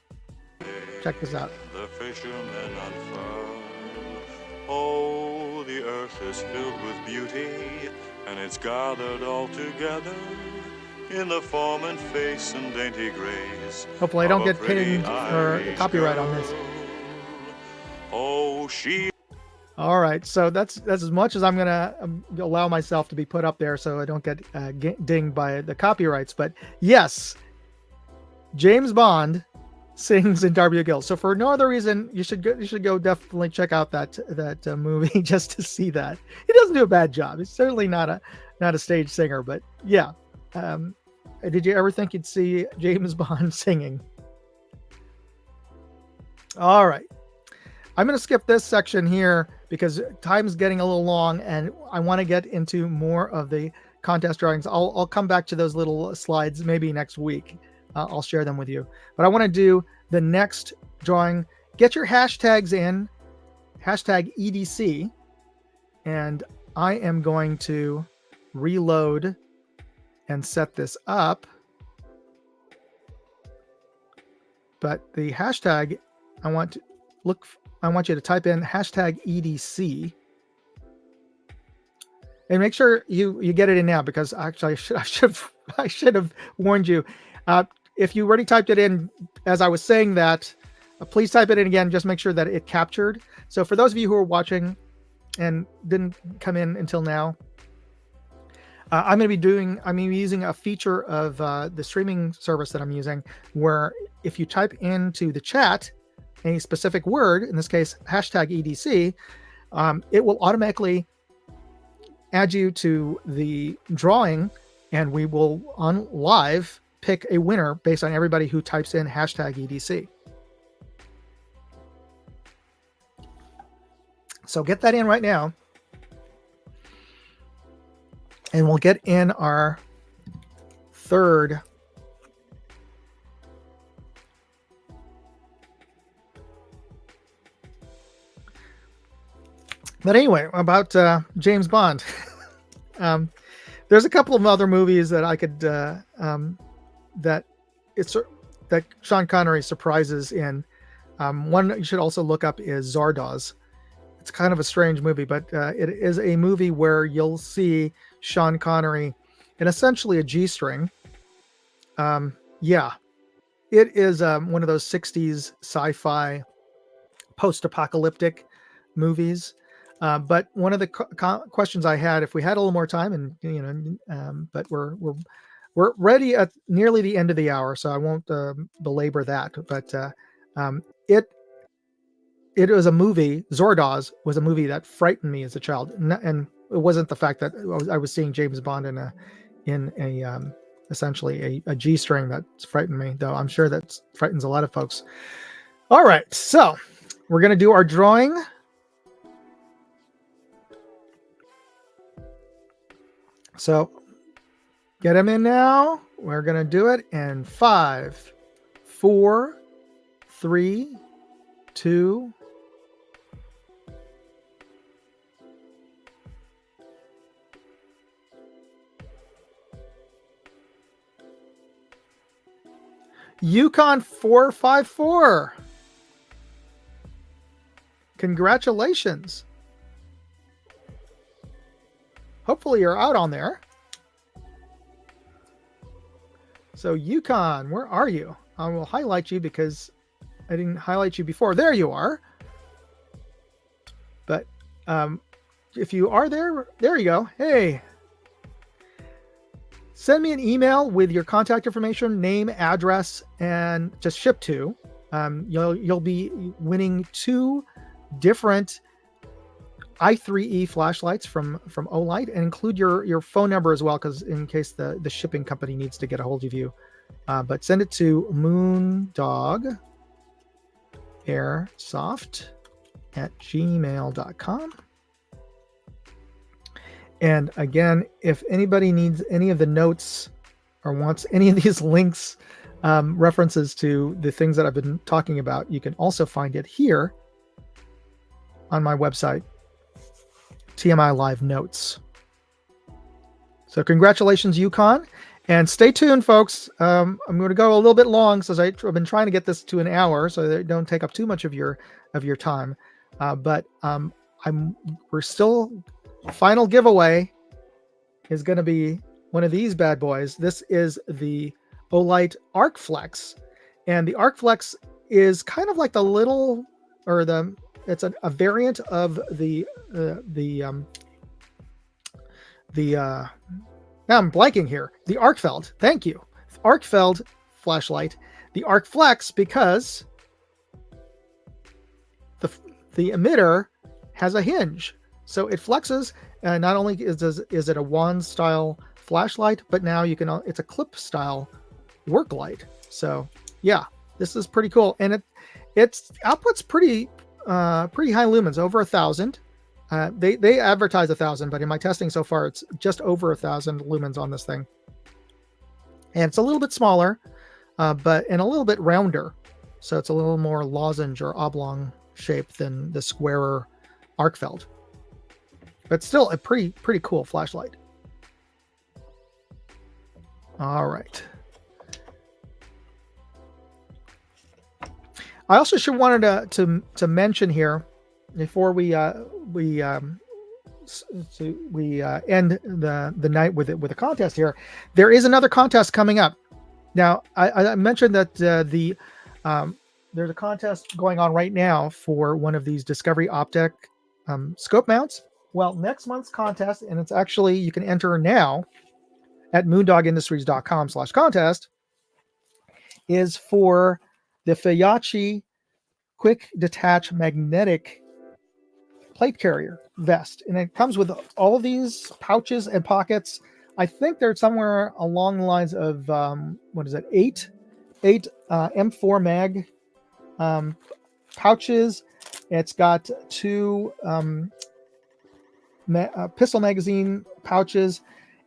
Check this out. The fishermen unfurl. Oh, the earth is filled with beauty, and it's gathered all together in the form and face and dainty grace. Hopefully I don't get paid for copyright on this. Oh, she. All right, so that's as much as I'm gonna allow myself to be put up there, so I don't get dinged by the copyrights. But yes, James Bond sings in Darby O'Gill. So for no other reason, you should go definitely check out that movie just to see that. He doesn't do a bad job. He's certainly not a stage singer, but yeah. Did you ever think you'd see James Bond singing? All right. I'm going to skip this section here because time's getting a little long and I want to get into more of the contest drawings. I'll come back to those little slides maybe next week. I'll share them with you. But I want to do the next drawing. Get your hashtags in, hashtag EDC. And I am going to reload and set this up. But the hashtag, I want you to type in hashtag EDC. And make sure you get it in now, because actually I should have warned you. If you already typed it in as I was saying that, please type it in again. Just make sure that it captured. So for those of you who are watching and didn't come in until now, I'm using a feature of the streaming service that I'm using, where if you type into the chat a specific word, in this case, hashtag EDC, it will automatically add you to the drawing, and we will on live pick a winner based on everybody who types in hashtag EDC. So get that in right now. And we'll get in our third But anyway, about James Bond. There's a couple of other movies that I could that Sean Connery surprises in. One you should also look up is Zardoz. It's kind of a strange movie, but it is a movie where you'll see Sean Connery in essentially a G-string. Yeah, it is one of those 60s sci-fi post-apocalyptic movies. But one of the questions I had, if we had a little more time, and but we're ready at nearly the end of the hour, so I won't belabor that. But it was a movie. Zordoz was a movie that frightened me as a child, and it wasn't the fact that I was seeing James Bond in a essentially a G-string that frightened me, though I'm sure that frightens a lot of folks. All right, so we're gonna do our drawing. So get them in now. We're gonna do it in 5, 4, 3, 2. Yukon 454. Congratulations. Hopefully you're out on there. So Yukon, where are you? I will highlight you because I didn't highlight you before. There you are. But if you are there, there you go. Hey. Send me an email with your contact information, name, address, and just ship to. You'll be winning 2 different i3E flashlights from Olight, and include your phone number as well, because in case the shipping company needs to get a hold of you. But send it to Moondog Airsoft@gmail.com. And again, if anybody needs any of the notes or wants any of these links, references to the things that I've been talking about, you can also find it here on my website, TMI Live Notes. So congratulations, Yukon. And stay tuned, folks. I'm going to go a little bit long, since I've been trying to get this to an hour so that it don't take up too much of your time. But we're still... Final giveaway is going to be one of these bad boys. This is the Olight Arc Flex, and the Arc Flex is kind of like the little, or it's a variant of the now I'm blanking here. The Arcfeld. Thank you. Arcfeld flashlight. The Arc Flex, because the emitter has a hinge. So it flexes, and not only is it a wand style flashlight, but now it's a clip style work light. So yeah, this is pretty cool, and its output's pretty high lumens, over 1,000. They advertise 1,000, but in my testing so far, it's just over 1,000 lumens on this thing, and it's a little bit smaller, and a little bit rounder. So it's a little more lozenge or oblong shape than the squarer Arcfeld. But still a pretty cool flashlight. All right. I also should wanted to mention here before we end the night with a contest here. There is another contest coming up. Now I mentioned that there's a contest going on right now for one of these Discovery Optic scope mounts. Well, next month's contest, and it's actually, you can enter now at moondogindustries.com/contest, is for the Fiyachi Quick Detach Magnetic Plate Carrier Vest. And it comes with all of these pouches and pockets. I think they're somewhere along the lines of, 8 M4 mag pouches. It's got 2 pistol magazine pouches,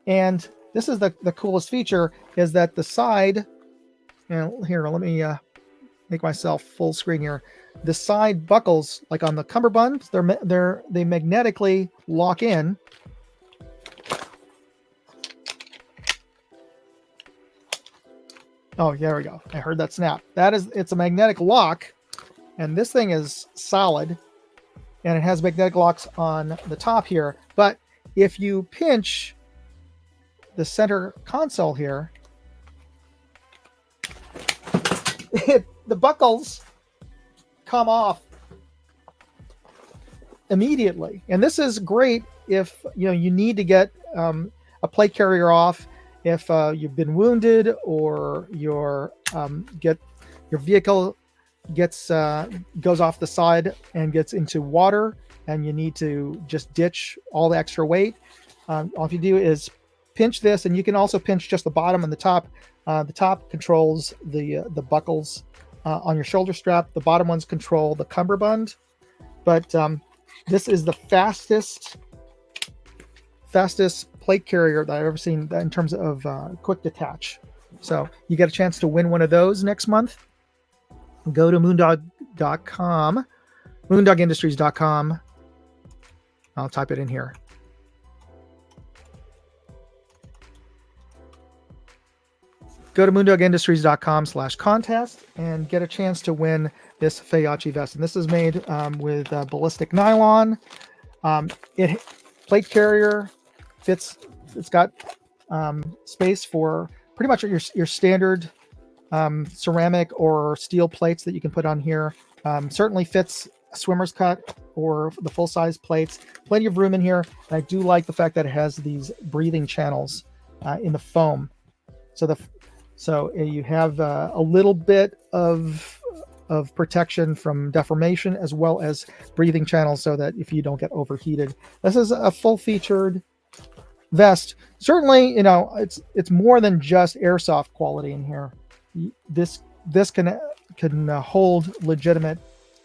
and this is the coolest feature, is that the side, and here, let me make myself full screen here. The side buckles, like on the cummerbund, they magnetically lock in. Oh, there we go. I heard that snap. It's a magnetic lock, and this thing is solid. And it has magnetic locks on the top here. But if you pinch the center console here, the buckles come off. immediately. And this is great if you need to get a plate carrier off, if you've been wounded, or your vehicle goes off the side and gets into water, and you need to just ditch all the extra weight. All you do is pinch this, and you can also pinch just the bottom and the top. The top controls the buckles on your shoulder strap. The bottom ones control the cummerbund. But this is the fastest plate carrier that I've ever seen in terms of quick detach. So you get a chance to win one of those next month. Go to moondog.com, moondogindustries.com. I'll type it in here. Go to moondogindustries.com/contest and get a chance to win this Feiachi vest. And this is made with ballistic nylon. Plate carrier fits. It's got space for pretty much your standard ceramic or steel plates that you can put on here. Certainly fits a swimmer's cut or the full-size plates. Plenty of room in here. And I do like the fact that it has these breathing channels in the foam. So you have a little bit of protection from deformation, as well as breathing channels, so that if you don't get overheated. This is a full-featured vest. Certainly, it's more than just airsoft quality in here. This can hold legitimate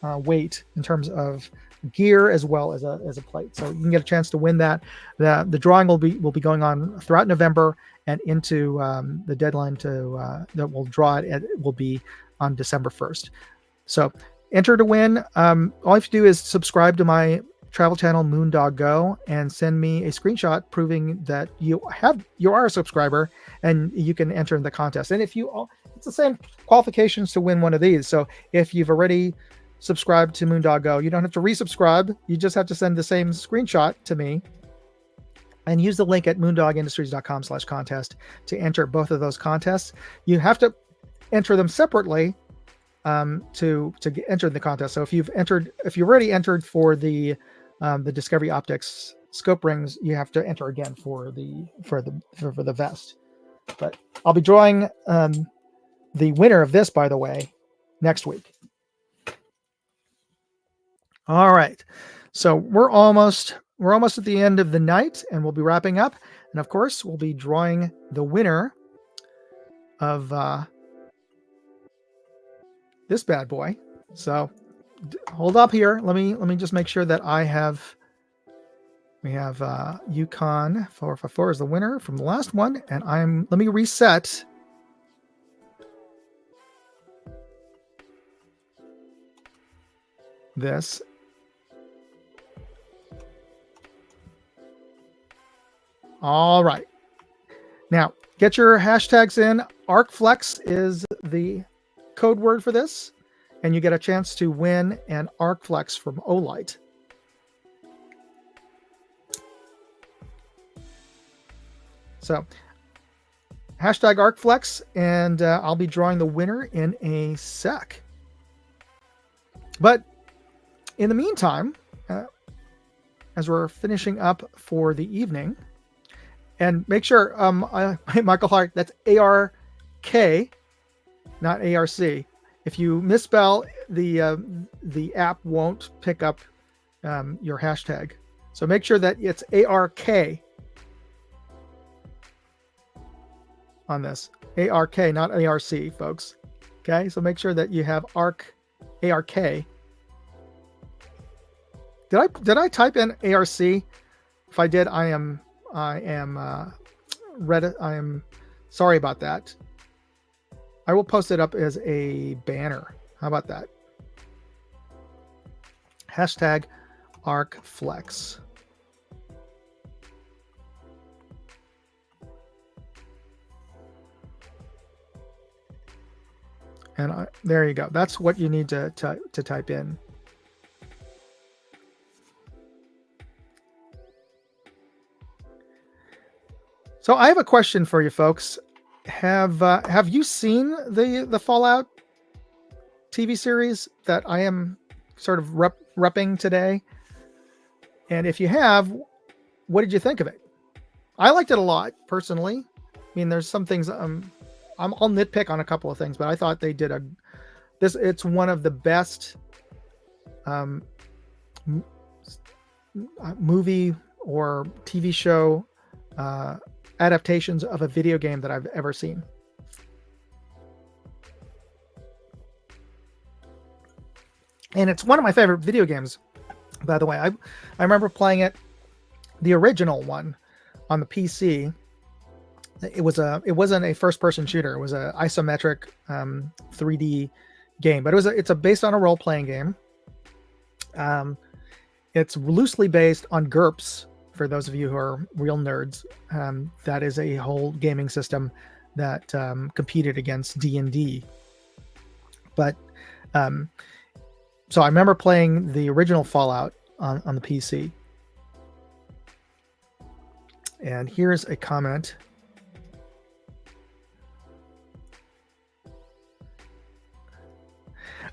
weight in terms of gear as well as a plate. So you can get a chance to win that. The drawing will be going on throughout November, and into the deadline that we'll draw it will be on December 1st. So enter to win. All you have to do is subscribe to my travel channel, Moondog Go, and send me a screenshot proving that you are a subscriber, and you can enter in the contest. And it's the same qualifications to win one of these. So if you've already subscribed to Moondog Go, you don't have to resubscribe. You just have to send the same screenshot to me and use the link at moondogindustries.com/contest to enter both of those contests. You have to enter them separately to enter the contest. So if you've already entered for the Discovery Optics scope rings, you have to enter again for the vest. But I'll be drawing the winner of this, by the way, next week. All right, so we're almost at the end of the night, and we'll be wrapping up. And of course, we'll be drawing the winner of this bad boy. So hold up here. Let me just make sure that we have Yukon 454 is the winner from the last one, and let me reset. This. All right. Now, get your hashtags in. ArcFlex is the code word for this, and you get a chance to win an ArcFlex from Olight. So, hashtag ArcFlex, and I'll be drawing the winner in a sec. But in the meantime, as we're finishing up for the evening, and make sure, Michael Hart, that's ARK, not ARC. If you misspell, the app won't pick up your hashtag. So make sure that it's ARK on this. ARK, not ARC, folks. Okay, so make sure that you have ARK. Did I type in ARC? If I did, I am sorry about that. I will post it up as a banner. How about that? Hashtag ArcFlex. And there you go. That's what you need to type in. So I have a question for you folks. Have you seen the Fallout TV series that I am sort of repping today? And if you have, what did you think of it? I liked it a lot personally. I mean, there's some things I'll nitpick on a couple of things, but I thought they did it's one of the best movie or TV show adaptations of a video game that I've ever seen. And it's one of my favorite video games, by the way. I remember playing it, the original one, on the PC. It wasn't a first-person shooter. It was a isometric 3D game, but it's based on a role-playing game. It's loosely based on GURPS. For those of you who are real nerds, that is a whole gaming system that competed against D&D. But so I remember playing the original Fallout on the PC. And here's a comment.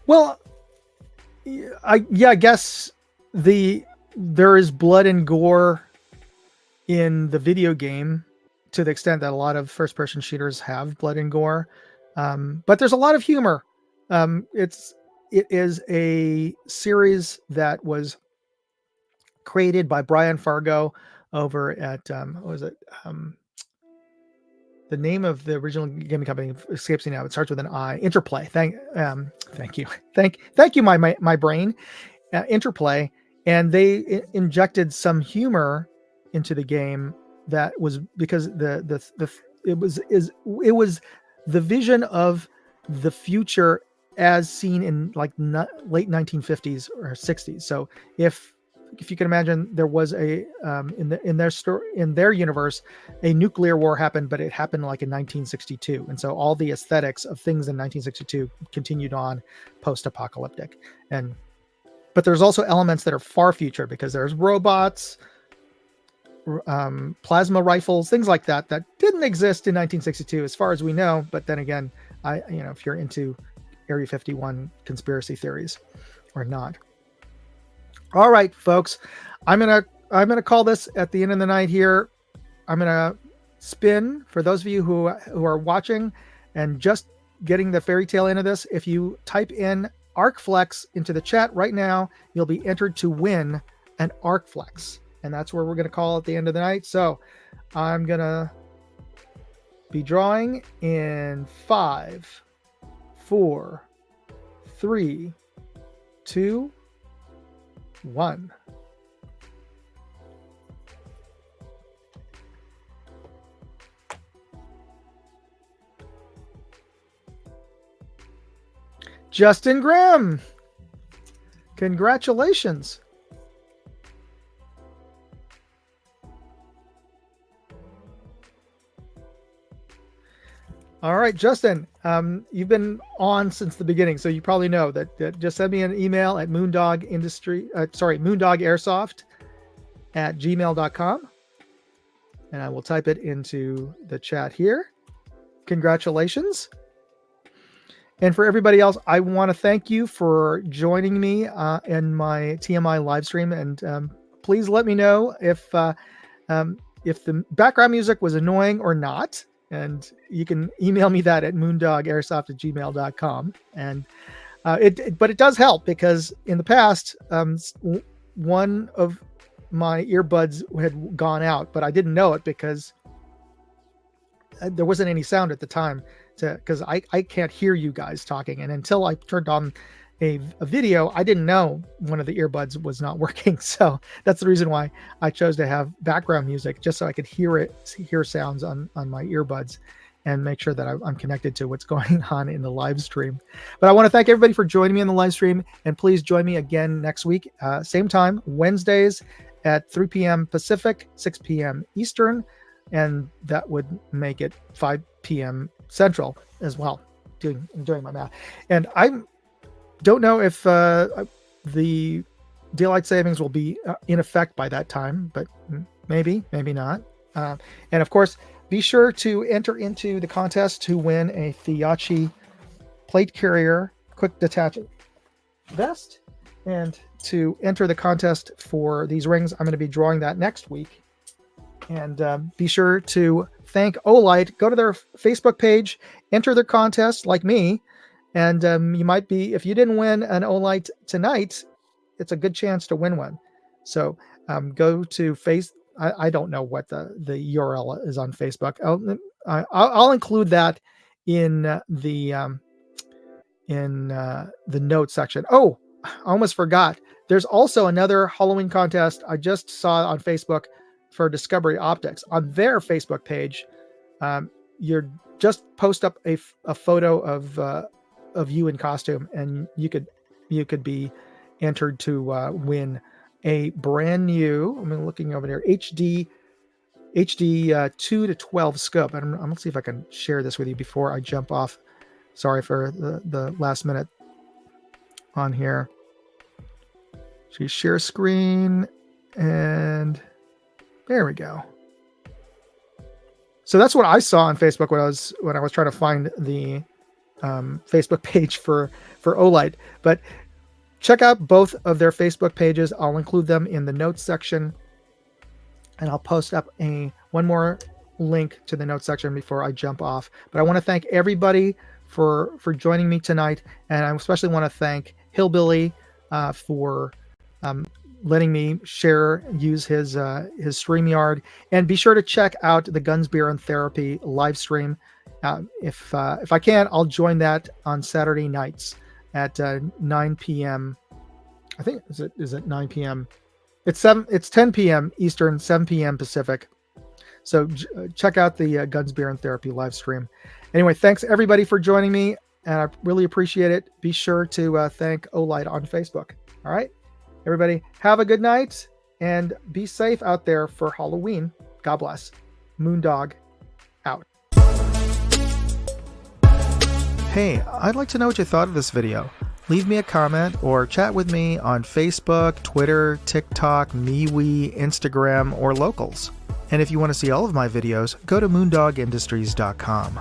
Well, I guess there is blood and gore in the video game to the extent that a lot of first-person shooters have blood and gore, but there's a lot of humor. It is a series that was created by Brian Fargo over at what was it? The name of the original gaming company escapes me now. It starts with an I. Interplay. Thank you. Thank you, my brain. Interplay, and they injected some humor into the game that was because it was the vision of the future as seen in like late 1950s or 60s. So if you can imagine, there was a in their universe, a nuclear war happened, but it happened like in 1962, and so all the aesthetics of things in 1962 continued on post-apocalyptic. But there's also elements that are far future, because there's robots, plasma rifles, things like that didn't exist in 1962 as far as we know. But then again, if you're into Area 51 conspiracy theories or not. All right, folks, I'm gonna call this at the end of the night here. I'm gonna spin for those of you who are watching and just getting the fairy tale into this. If you type in ArcFlex into the chat right now, you'll be entered to win an ArcFlex, and that's where we're gonna call at the end of the night. So I'm gonna be drawing in 5, 4, 3, 2, 1. Justin Graham, congratulations. All right, Justin, you've been on since the beginning, so you probably know that just send me an email at moondogairsoft@gmail.com, and I will type it into the chat here. Congratulations. And for everybody else, I want to thank you for joining me in my TMI live stream. And please let me know if the background music was annoying or not. And you can email me that at moondogairsoft@gmail.com. And but it does help, because in the past, one of my earbuds had gone out, but I didn't know it because there wasn't any sound at the time, because I can't hear you guys talking. And until I turned on a video, I didn't know one of the earbuds was not working. So that's the reason why I chose to have background music, just so I could hear sounds on my earbuds and make sure that I'm connected to what's going on in the live stream. But I want to thank everybody for joining me in the live stream, and please join me again next week, same time, Wednesdays at 3 p.m. Pacific, 6 p.m. Eastern, and that would make it 5 p.m. Central as well, doing my math. And I don't know if the daylight savings will be in effect by that time, but maybe not. And of course, be sure to enter into the contest to win a Fiachi plate carrier quick detach vest And to enter the contest for these rings, I'm going to be drawing that next week. And be sure to thank Olight. Go to their Facebook page, enter their contest like me, and you might be, if you didn't win an Olight tonight, it's a good chance to win one. So go to I don't know what the URL is on Facebook. I'll include that in the notes section. Oh, I almost forgot. There's also another Halloween contest I just saw on Facebook for Discovery Optics. On their Facebook page, you're just post up a photo of you in costume, and you could be entered to win a brand new, I'm looking over there, HD 2 to 12 scope. I'm gonna see if I can share this with you before I jump off. Sorry for the last minute on here. So you share screen, and there we go. So that's what I saw on Facebook when I was trying to find the Facebook page for Olight. But check out both of their Facebook pages. I'll include them in the notes section, and I'll post up one more link to the notes section before I jump off. But I want to thank everybody for joining me tonight, and I especially want to thank Hillbilly for letting me use his StreamYard. And be sure to check out the Guns, Beer, and Therapy live stream. If I can, I'll join that on Saturday nights at 9 p.m. I think is it 9 p.m. It's 10 p.m. Eastern, 7 p.m. Pacific. So check out the Guns, Beer, and Therapy live stream. Anyway, thanks everybody for joining me, and I really appreciate it. Be sure to thank Olight on Facebook. All right, everybody, have a good night and be safe out there for Halloween. God bless. Moondog out. Hey, I'd like to know what you thought of this video. Leave me a comment or chat with me on Facebook, Twitter, TikTok, MeWe, Instagram, or Locals. And if you want to see all of my videos, go to moondogindustries.com.